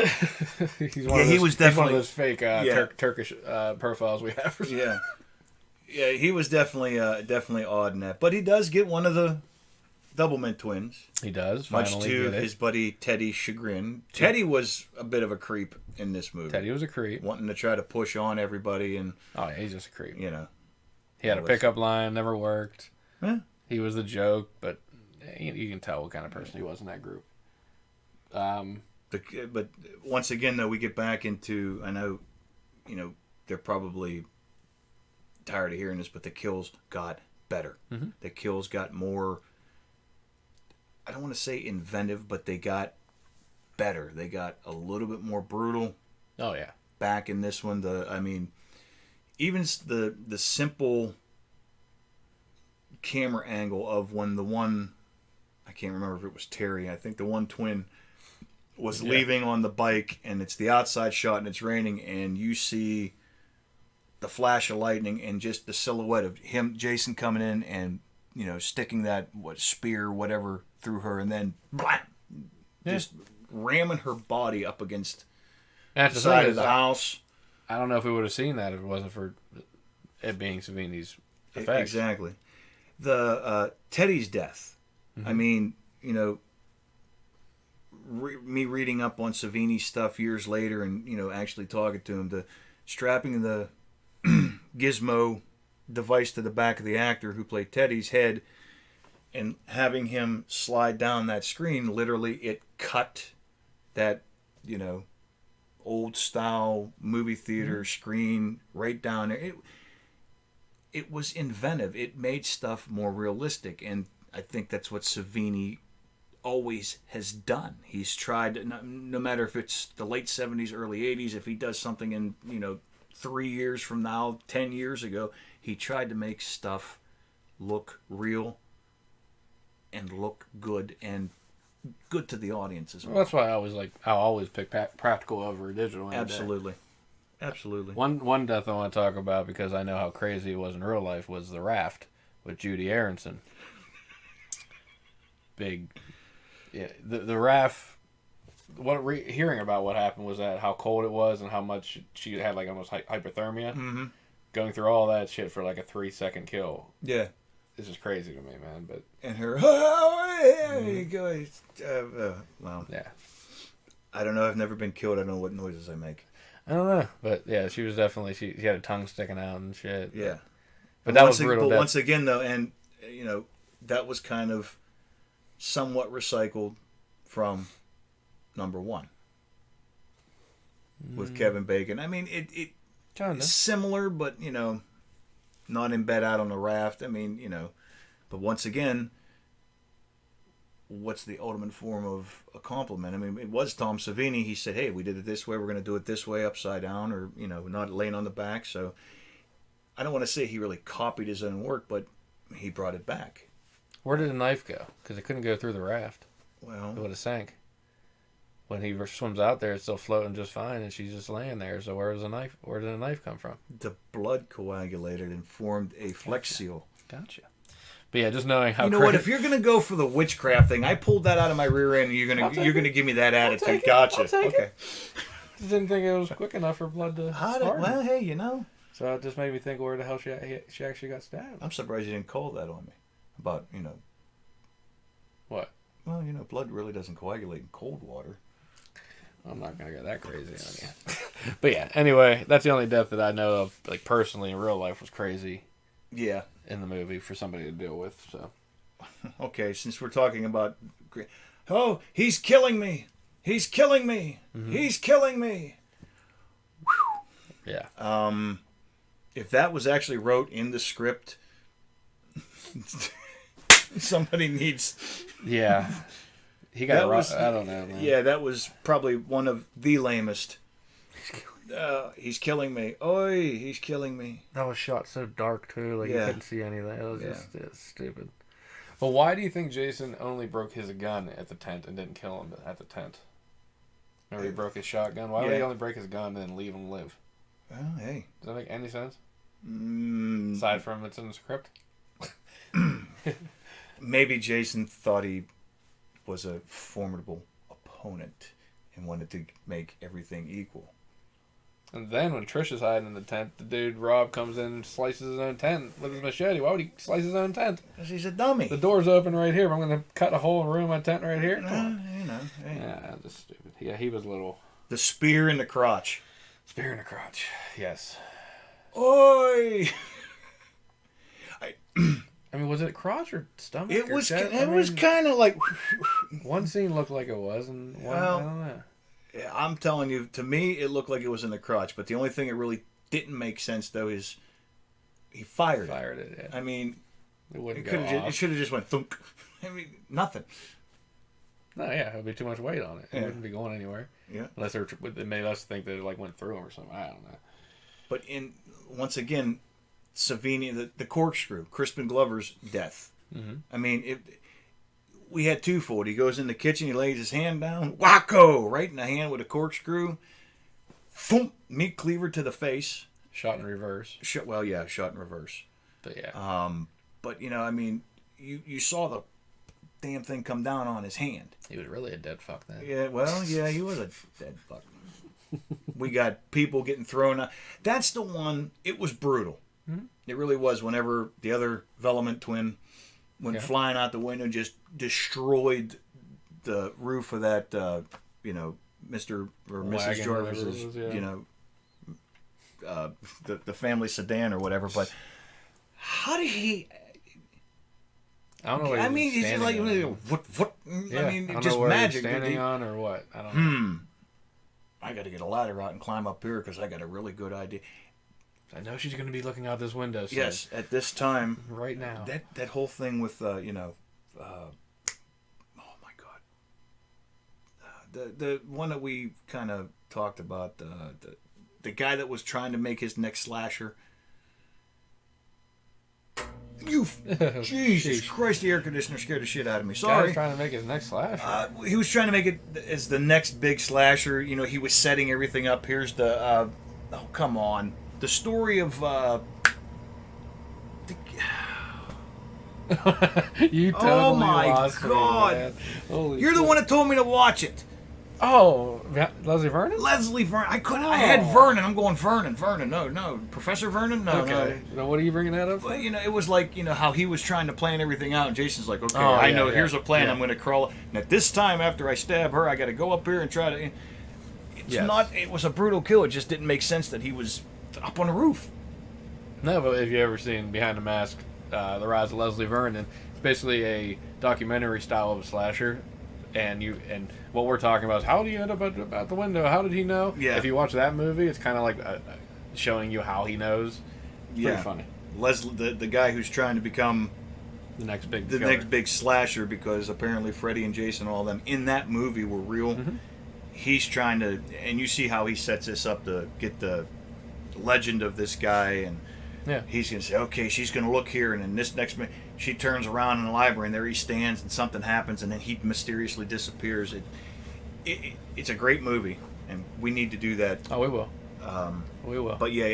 was one of definitely those fake Turkish profiles we have. Yeah, he was definitely odd in that, but he does get one of the Doublemint twins. He does, much to his buddy Teddy's chagrin. Teddy was a bit of a creep in this movie. Teddy was a creep, wanting to try to push on everybody, and oh yeah, he's just a creep. You know, he had a pickup line, never worked. Yeah. He was the joke, but you can tell what kind of person he was in that group. But once again, though, we get back into, I know, they're probably tired of hearing this, but the kills got better. Mm-hmm. The kills got more, I don't want to say inventive, but they got better. They got a little bit more brutal. Oh, yeah. Back in this one, even the simple camera angle of when the one, I can't remember if it was Terry, I think the one twin was leaving on the bike, and it's the outside shot and it's raining, and you see the flash of lightning and just the silhouette of Jason coming in and sticking that spear whatever through her, and then blam, just ramming her body up against the side of the house. I don't know if we would have seen that if it wasn't for it being Savini's effects. Exactly. The Teddy's death. Mm-hmm. I mean, me reading up on Savini stuff years later, and actually talking to him, the strapping the gizmo device to the back of the actor who played Teddy's head, and having him slide down that screen, literally it cut that old style movie theater screen right down there. It was inventive. It made stuff more realistic, and I think that's what Savini always has done. He's tried, no matter if it's the late 70s, early 80s, if he does something in 3 years from now, 10 years ago, he tried to make stuff look real and look good, and good to the audience as well. Well, that's why I always pick practical over digital. Absolutely. One death I want to talk about, because I know how crazy it was in real life, was the raft with Judy Aronson. Big, yeah. The raft. Hearing about what happened was that how cold it was and how much she had almost hypothermia. Mm-hmm. Going through all that shit for a 3-second kill. Yeah. This is crazy to me, man. But and her, there you go. Well, yeah. I don't know. I've never been killed. I don't know what noises I make. I don't know, but yeah, she was definitely she had a tongue sticking out and shit. Yeah, but that was brutal. But once again, though, and that was kind of somewhat recycled from number one with Kevin Bacon. I mean, it's similar, but not in bed out on the raft. I mean, But once again, what's the ultimate form of a compliment? I mean, it was Tom Savini. He said, hey, we did it this way. We're going to do it this way, upside down, or, not laying on the back. So I don't want to say he really copied his own work, but he brought it back. Where did the knife go? Because it couldn't go through the raft. Well, it would have sank. When he swims out there, it's still floating just fine, and she's just laying there. So where did the knife come from? The blood coagulated and formed a flex seal. Gotcha. But yeah, just knowing how. You know what? If you're gonna go for the witchcraft thing, I pulled that out of my rear end. And you're gonna give me that attitude. Gotcha. Okay. Just didn't think it was quick enough for blood to. Well, hey, So it just made me think where the hell she actually got stabbed. I'm surprised you didn't call that on me. About What? Well, blood really doesn't coagulate in cold water. I'm not gonna go that crazy on you. But yeah, anyway, that's the only death that I know of, like personally in real life, was crazy. Yeah. In the movie for somebody to deal with. So. Okay, since we're talking about, oh, he's killing me. He's killing me. Mm-hmm. He's killing me. Yeah. If that was actually wrote in the script, somebody needs. Yeah. He got I don't know, man. Yeah, that was probably one of the lamest. He's killing me. Oi, he's killing me. That was shot so dark, too. Like, you couldn't see anything. It was just stupid. But why do you think Jason only broke his gun at the tent and didn't kill him at the tent? Remember he broke his shotgun? Why would he only break his gun and then leave him live? Well, hey. Does that make any sense? Aside from it's in the script? Maybe Jason thought he was a formidable opponent and wanted to make everything equal. And then when Trish is hiding in the tent, the dude Rob comes in and slices his own tent with his machete. Why would he slice his own tent? Because he's a dummy. The door's open right here. I'm going to cut a hole and ruin my tent right here. Hey. Yeah, just stupid. Yeah, he was a little. The spear in the crotch. Spear in the crotch. Yes. Oi! I mean, was it crotch or stomach? It was. It was kind of like. One scene looked like it was, and one, I don't know. I'm telling you, to me, it looked like it was in the crotch. But the only thing that really didn't make sense, though, is he fired it. Yeah. I mean, it should have just went thunk. I mean, nothing. No, yeah, it would be too much weight on it. It wouldn't be going anywhere. Yeah. Unless it made us think that it like went through him or something. I don't know. But once again, Savini, the corkscrew, Crispin Glover's death. Mm-hmm. I mean, we had two for it. He goes in the kitchen, he lays his hand down, wacko, right in the hand with a corkscrew. Thump, meat cleaver to the face. Shot in reverse. Shot in reverse. But yeah. But I mean, you saw the damn thing come down on his hand. He was really a dead fuck then. Yeah, well, yeah, he was a dead fuck. We got people getting thrown out. That's the one. It was brutal. Mm-hmm. It really was. Whenever the other Velament twin went flying out the window, just destroyed the roof of that, Mr. or Mrs. Jarvis's, the family sedan or whatever. But how did he? I don't know. What I mean, it's like what? Yeah, I mean, I don't just know where magic. He's standing on or what? I don't know. I got to get a ladder out and climb up here because I got a really good idea. I know she's going to be looking out this window. So yes, at this time, right now. That whole thing with oh my god, the one that we kind of talked about, the guy that was trying to make his next slasher. Jesus Christ! The air conditioner scared the shit out of me. Sorry. He was trying to make his next slasher. He was trying to make it as the next big slasher. He was setting everything up. Here's the. Oh come on! The story of. You totally oh my lost god! Me, You're the one that told me to watch it. Oh, Leslie Vernon? Leslie Vernon. I couldn't. I had Vernon. I'm going Vernon. No. Professor Vernon? No, okay. No. What are you bringing that up? Well, it was like, how he was trying to plan everything out. And Jason's like, okay, I know. Here's a plan. I'm going to crawl. And at this time, after I stab her, I got to go up here and try to. It was a brutal kill. It just didn't make sense that he was up on the roof. No, but if you ever seen Behind the Mask, The Rise of Leslie Vernon, it's basically a documentary style of a slasher. And what we're talking about is how do you end up at the window? How did he know? Yeah. If you watch that movie, it's kind of like showing you how he knows. It's pretty funny. Leslie, the guy who's trying to become The next big the killer. next big slasher, because apparently Freddy and Jason, all of them in that movie were real. Mm-hmm. He's trying to, and you see how he sets this up to get the legend of this guy, and Yeah. he's gonna say, okay, she's gonna look here, and then this next minute she turns around in the library, and there he stands, and something happens, and then he mysteriously disappears. It's a great movie, and we need to do that. Oh, we will. We will. But yeah,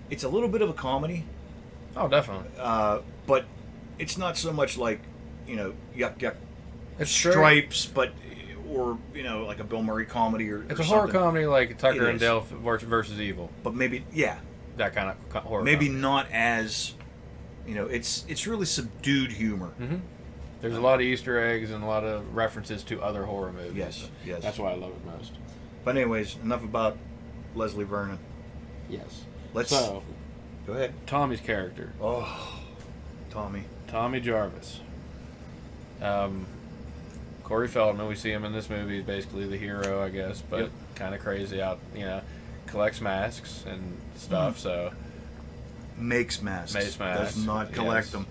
it's a little bit of a comedy, Oh, definitely. but it's not so much like, yuck yuck It's stripes, but or like a Bill Murray comedy or It's a or horror something. comedy like Tucker It and is. Dale versus Evil. But maybe That kind of horror. maybe comedy. not as it's really subdued humor. Mm-hmm. There's a lot of Easter eggs and a lot of references to other horror movies. Yes. That's why I love it most. But anyways, enough about Leslie Vernon. Yes. Let's So, go ahead. Tommy's character, Oh, Tommy. Tommy Jarvis. Corey Feldman, we see him in this movie, is basically the hero, I guess, but Yep. kind of crazy out, collects masks and stuff, so Makes masks. Makes masks, Does not collect yes. them.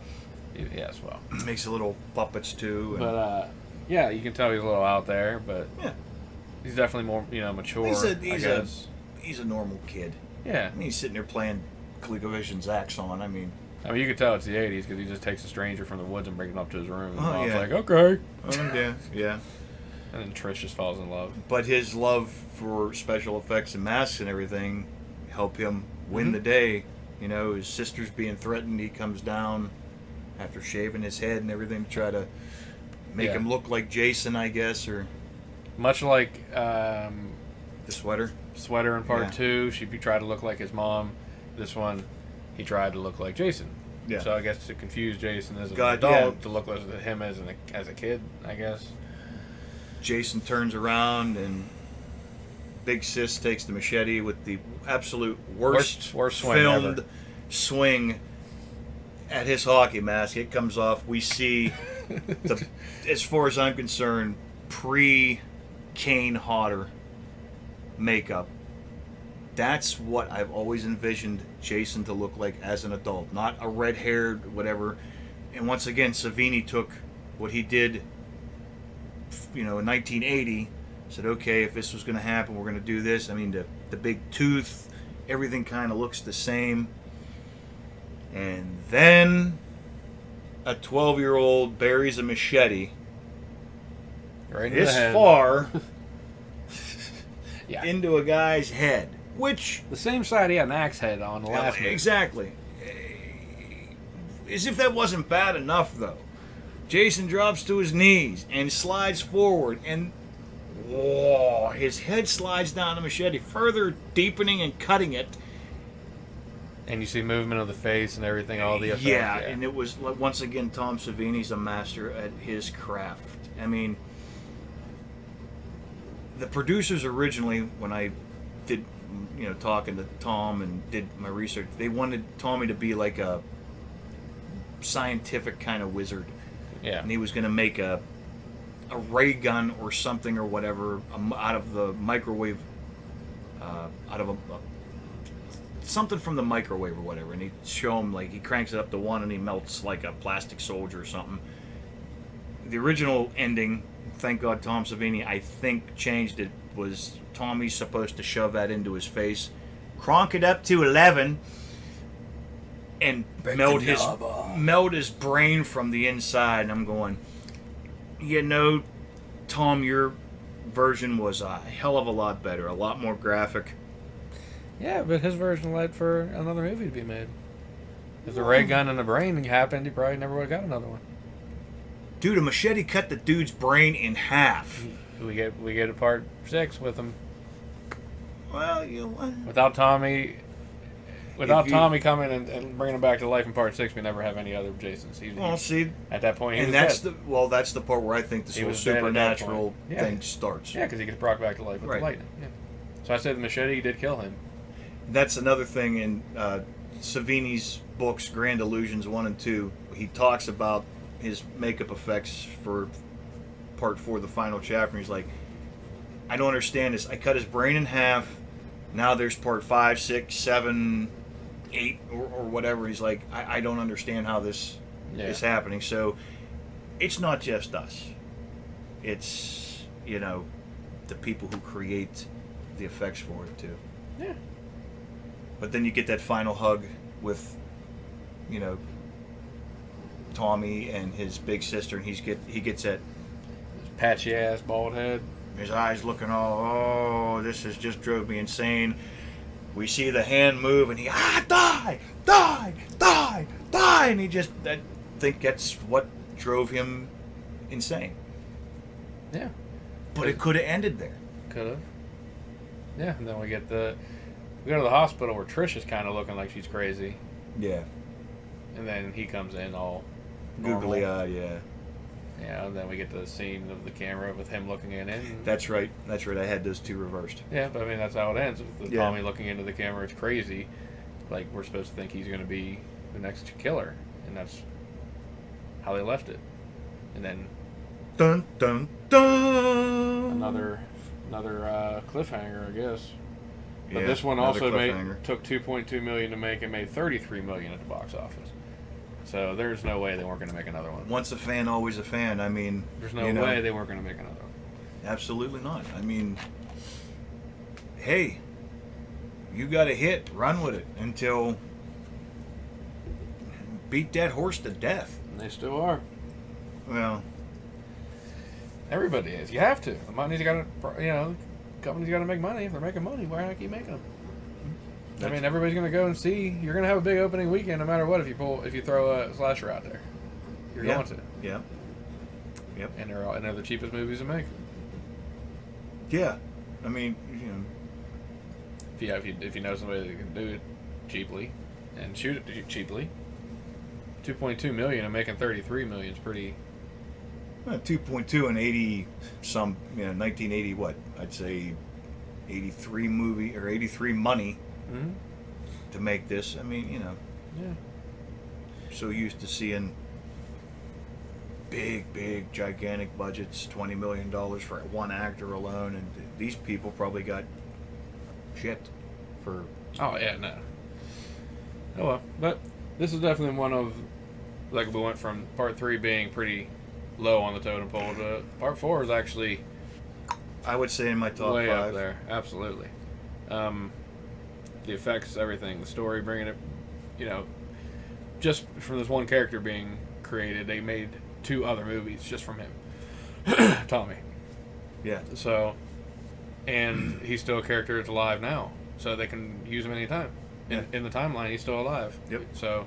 yes, well. Makes little puppets too. And But, yeah, you can tell he's a little out there, but yeah, he's definitely more, mature, I guess. he's a normal kid. Yeah. I mean, he's sitting there playing ColecoVision's Axon. I mean, You could tell it's the 80s because he just takes a stranger from the woods and brings him up to his room. And Oh, Mom's yeah. like, okay. yeah. And then Trish just falls in love. But his love for special effects and masks and everything help him win Mm-hmm. the day. His sister's being threatened. He comes down after shaving his head and everything to try to make Yeah. him look like Jason, I guess, or Much like the sweater. Sweater in part Yeah. 2, she tried to look like his mom. This one, he tried to look like Jason. Yeah. So I guess to confuse Jason as an God, adult, yeah. to look like him as a kid, I guess. Jason turns around and Big Sis takes the machete with the absolute worst Worst swing filmed ever. swing at his hockey mask. It comes off. We see as far as I'm concerned, pre-Kane Hodder makeup. That's what I've always envisioned Jason to look like as an adult, not a red-haired whatever. And once again, Savini took what he did, in 1980. Said, okay, if this was going to happen, we're going to do this. I mean, the big tooth, everything kind of looks the same. And then a 12-year-old buries a machete Right in the this head. far Yeah. into a guy's head. Which, The same side he had an axe head on the last movie. exactly. As if that wasn't bad enough, though. Jason drops to his knees and slides forward, and whoa, his head slides down the machete, further deepening and cutting it. And you see movement of the face and everything, all the effects. Yeah, and it was, once again, Tom Savini's a master at his craft. I mean, the producers originally, when I did, talking to Tom and did my research, they wanted Tommy to be like a scientific kind of wizard. Yeah. And he was going to make a ray gun or something or whatever out of the microwave, out of something from the microwave or whatever. And he'd show him, like, he cranks it up to 1 and he melts like a plastic soldier or something. The original ending, thank God Tom Savini, I think, changed it, was Tommy's supposed to shove that into his face, crank it up to 11, and melt his brain from the inside. And I'm going, Tom, your version was a hell of a lot better, a lot more graphic. Yeah, but his version led for another movie to be made. If the ray gun in the brain happened, he probably never would have got another one. Dude, a machete cut the dude's brain in half. We get a part 6 with him. Well, what? Without Tommy If you- Tommy coming and bringing him back to life in part 6, we never have any other Jasons. Well, see, At that point, he and was that's dead. that's the part where I think this He whole was dead at that supernatural point. Yeah. thing starts. Yeah, because he gets brought back to life with Right. the lightning. Yeah. So I said the machete did kill him. That's another thing in Savini's books, Grand Illusions 1 and 2. He talks about his makeup effects for part 4, the final chapter. He's like, I don't understand this. I cut his brain in half. Now there's part 5, 6, 7, 8, or whatever. He's like, I don't understand how this is happening. So it's not just us. It's, you know, the people who create the effects for it too. Yeah. But then you get that final hug with, you know, Tommy and his big sister, and he gets that Patchy ass bald head. his eyes looking all, this has just drove me insane. We see the hand move, and he die, and he just, I think that's what drove him insane. Yeah. But it could have ended there. Could have. Yeah, and then we go to the hospital where Trish is kind of looking like she's crazy, Yeah. and then he comes in all normal. Googly eyed, yeah. Yeah, and then we get to the scene of the camera with him looking in it. That's right. I had those two reversed. Yeah, but I mean, that's how it ends. With Yeah. Tommy looking into the camera, it's crazy. Like, we're supposed to think he's going to be the next killer, and that's how they left it. And then Dun dun dun. another cliffhanger, I guess. But Yeah, this one another also cliffhanger. took $2.2 million to make and made $33 million at the box office. So there's no way they weren't going to make another one. Once a fan, always a fan. I mean, There's no you know, way they weren't going to make another one. Absolutely not. I mean, hey, you got a hit, run with it until beat that horse to death. And they still are. Well, Everybody is. You have to. The money's got to, companies got to make money. If they're making money, why not keep making them? I mean, everybody's going to go and see. You're going to have a big opening weekend no matter what if you throw a slasher out there. You're yeah, going to. yeah, yep, And they're the cheapest movies to make. yeah. I mean, you know, If you know somebody that can do it cheaply and shoot it cheaply, $2.2 million and making $33 million is pretty. 2.2 and 80 some, 1980 what? I'd say 83 movie or 83 money Mm-hmm. to make this. I mean, Yeah. so used to seeing big, gigantic budgets, $20 million for one actor alone, and these people probably got shit for. Oh yeah, no. Oh well, but this is definitely one of, like, we went from part 3 being pretty low on the totem pole to part 4 is actually I would say in my top way 5. up there. Absolutely. The effects, everything, the story, bringing it, just from this one character being created, they made 2 other movies just from him, Tommy. Yeah. So, and he's still a character that's alive now, so they can use him anytime. In the timeline, he's still alive. Yep. So,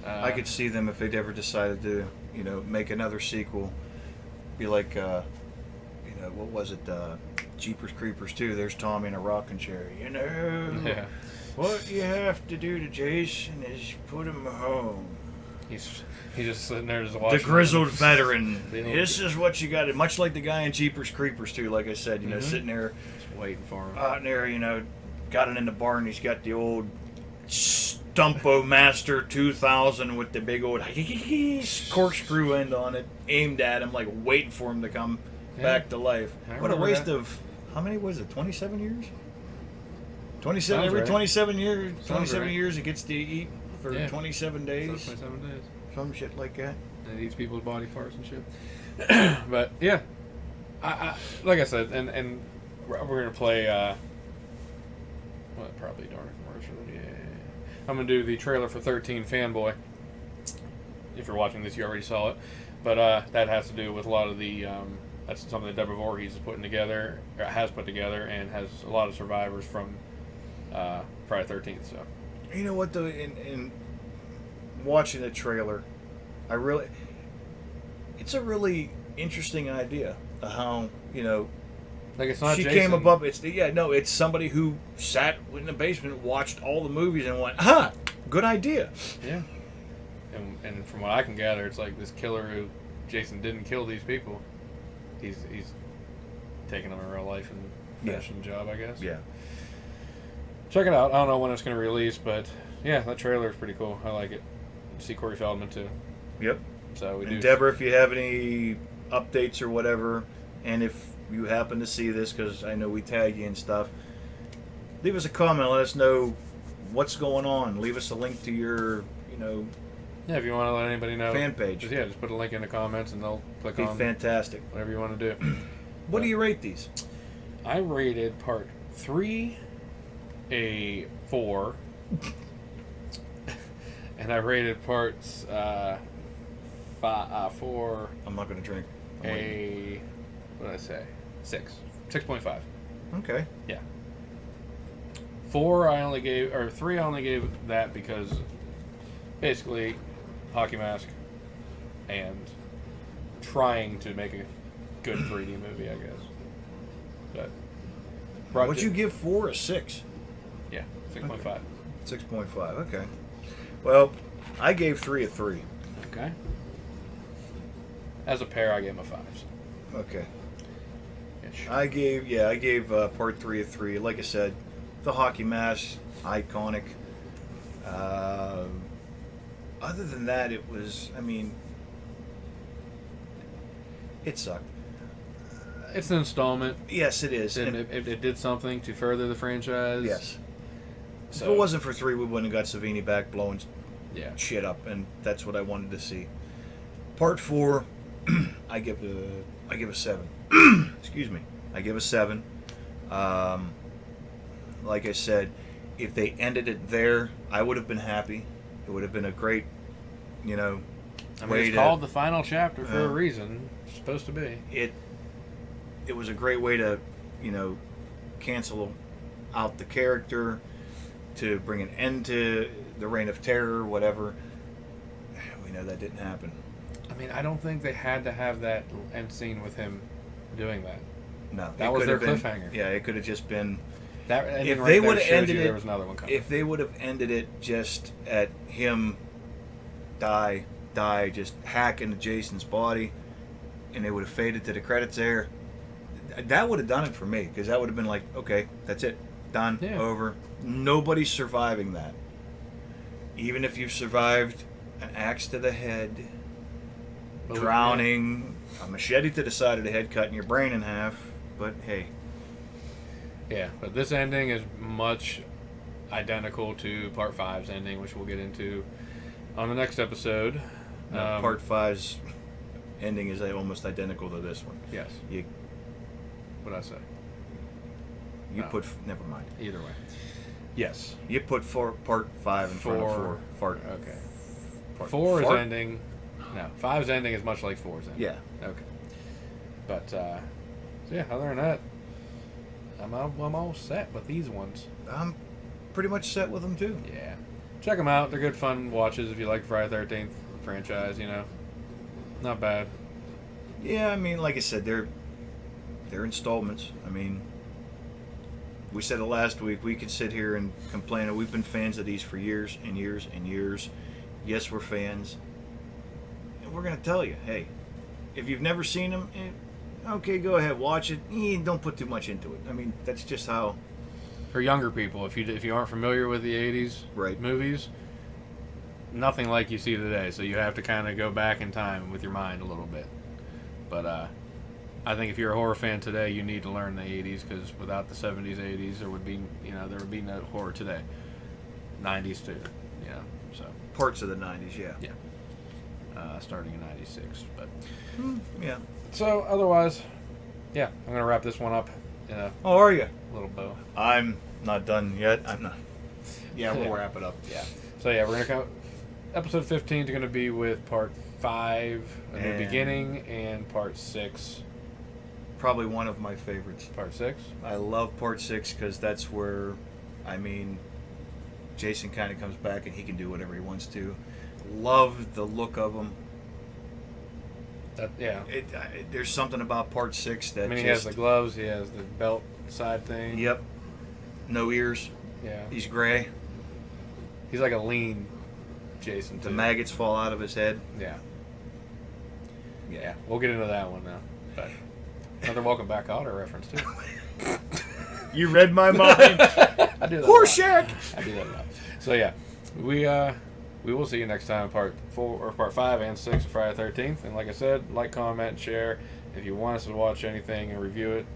I could see them if they'd ever decided to, make another sequel. Be like, what was it? Jeepers Creepers 2. There's Tommy in a rocking chair. Yeah. What you have to do to Jason is put him home. He's just sitting there just watching. The grizzled veteran. The old- This is what you got to. Much like the guy in Jeepers Creepers 2, like I said, sitting there, Just waiting for him. out there, got it in the barn. He's got the old Stumpo Master 2000 with the big old corkscrew end on it, aimed at him, like waiting for him to come back to life. I What a remember waste that. of, how many was it, 27 years? 27, Sounds every right. 27 years, Sounds 27 right. years it gets to eat for Yeah. 27 So days, 27 days. some shit like that. And it eats people's body parts and shit. But yeah, I like I said, and we're gonna play. Well, probably darn a commercial. Yeah, I'm gonna do the trailer for 13 Fanboy. If you're watching this, you already saw it, but that has to do with a lot of the. That's something that Deborah Voorhees is putting together, or has put together, and has a lot of survivors from Friday 13th. So. You know what though, in watching the trailer, it's a really interesting idea of how, Like, it's not she Jason. came above. It's somebody who sat in the basement, watched all the movies, and went, good idea. Yeah. And from what I can gather, it's like this killer who Jason didn't kill these people. He's taking them in real life and finishing the job, I guess. Yeah. Check it out. I don't know when it's going to release, but yeah, that trailer is pretty cool. I like it. You see Corey Feldman too. Yep. So we And do. Deborah, if you have any updates or whatever, and if you happen to see this, because I know we tag you and stuff, leave us a comment. Let us know what's going on. Leave us a link to your, Yeah, if you want to let anybody know. Fan page. Just put a link in the comments and they'll click Be on fantastic. whatever you want to do. What do you rate these? I rated part 3 a 4. And I rated parts 4 I'm not going to drink. what did I say? 6. 6.5. Okay. Yeah. 3 I only gave that because basically hockey mask and trying to make a good 3D movie, I guess. But What'd you give 4 a 6? Yeah, 6.5. 6.5. Okay. Well, I gave 3 a 3. Okay. As a pair, I gave him a 5. So. Okay. Ish. I gave part 3 a 3. Like I said, the hockey mask, iconic. Other than that, it was, it sucked. It's an installment. Yes, it is. And it did something to further the franchise. Yes. So, If it wasn't for 3, we wouldn't have got Savini back blowing yeah. shit up, and that's what I wanted to see. Part 4, I give a 7. Excuse me. I give a 7. Like I said, if they ended it there, I would have been happy. It would have been a great, It's called the final chapter for a reason. It's supposed to be. It was a great way to, cancel out the character, to bring an end to the Reign of Terror, whatever. We know that didn't happen. I don't think they had to have that end scene with him doing that. No, That was their cliffhanger. Yeah, it could have just been. That and If right they there would have shows ended you it, there was another one coming. if they would have ended it just at him die, just hack into Jason's body, and they would have faded to the credits there, that would have done it for me, because that would have been like, okay, that's it, done, Yeah. over. Nobody's surviving that. Even if you've survived an axe to the head, drowning, a machete to the side of the head, cutting your brain in half, but hey. Yeah, but this ending is much identical to Part 5's ending, which we'll get into on the next episode. Part 5's ending is almost identical to this one. Yes. What'd I say? Never mind. Either way. Yes. You put part 5 in front of 4. Fart. Okay. Fart. 4 is Fart? ending. No, 5's ending is much like 4's ending. Yeah. Okay. But, so yeah, other than that, I'm all set with these ones. I'm pretty much set with them too. Yeah. Check them out. They're good fun watches if you like Friday the 13th franchise, Not bad. Yeah, like I said, they're installments. We said it last week. We could sit here and complain that we've been fans of these for years and years and years. Yes, we're fans. And we're going to tell you, hey, if you've never seen them, okay, go ahead, watch it. Don't put too much into it. That's just how... For younger people, if you aren't familiar with the 80s Right. movies, nothing like you see today. So you have to kind of go back in time with your mind a little bit. But I think if you're a horror fan today, you need to learn the 80s, because without the 70s, 80s, there would be no horror today. 90s too, So Parts of the 90s, yeah. Yeah. Starting in 96, but Yeah. so otherwise, yeah, I'm gonna wrap this one up in a Oh, are you? little bow. I'm not done yet. I'm not. Yeah, we'll wrap it up. Yeah. So yeah, we're gonna come. Episode 15 is gonna be with part 5, a new And- beginning, and part 6. Probably one of my favorites. Part 6. I love part 6 because that's where, Jason kind of comes back and he can do whatever he wants to. Love the look of him. Yeah. There's something about part 6 that He has the gloves. He has the belt side thing. Yep. No ears. Yeah. He's gray. He's like a lean Jason. The too. maggots fall out of his head. Yeah. Yeah. We'll get into that one now. But another Welcome Back Otter reference too. You read my mind. I do that. Horseshack. I do that a lot. So yeah, we will see you next time. Part 4 or part 5 and 6 of Friday the 13th. And like I said, like, comment, and share. If you want us to watch anything and review it,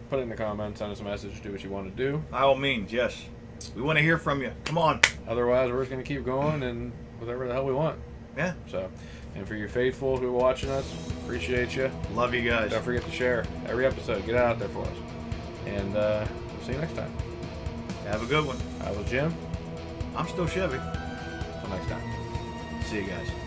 put it in the comments. Send us a message. Do what you want to do. By all means, yes. We want to hear from you. Come on. Otherwise, we're just gonna keep going and whatever the hell we want. Yeah. So, and for your faithful who are watching us, appreciate you. Love you guys. Don't forget to share every episode. Get it out there for us. And we'll see you next time. Have a good one. I was Jim. I'm still Chevy. Until next time. See you guys.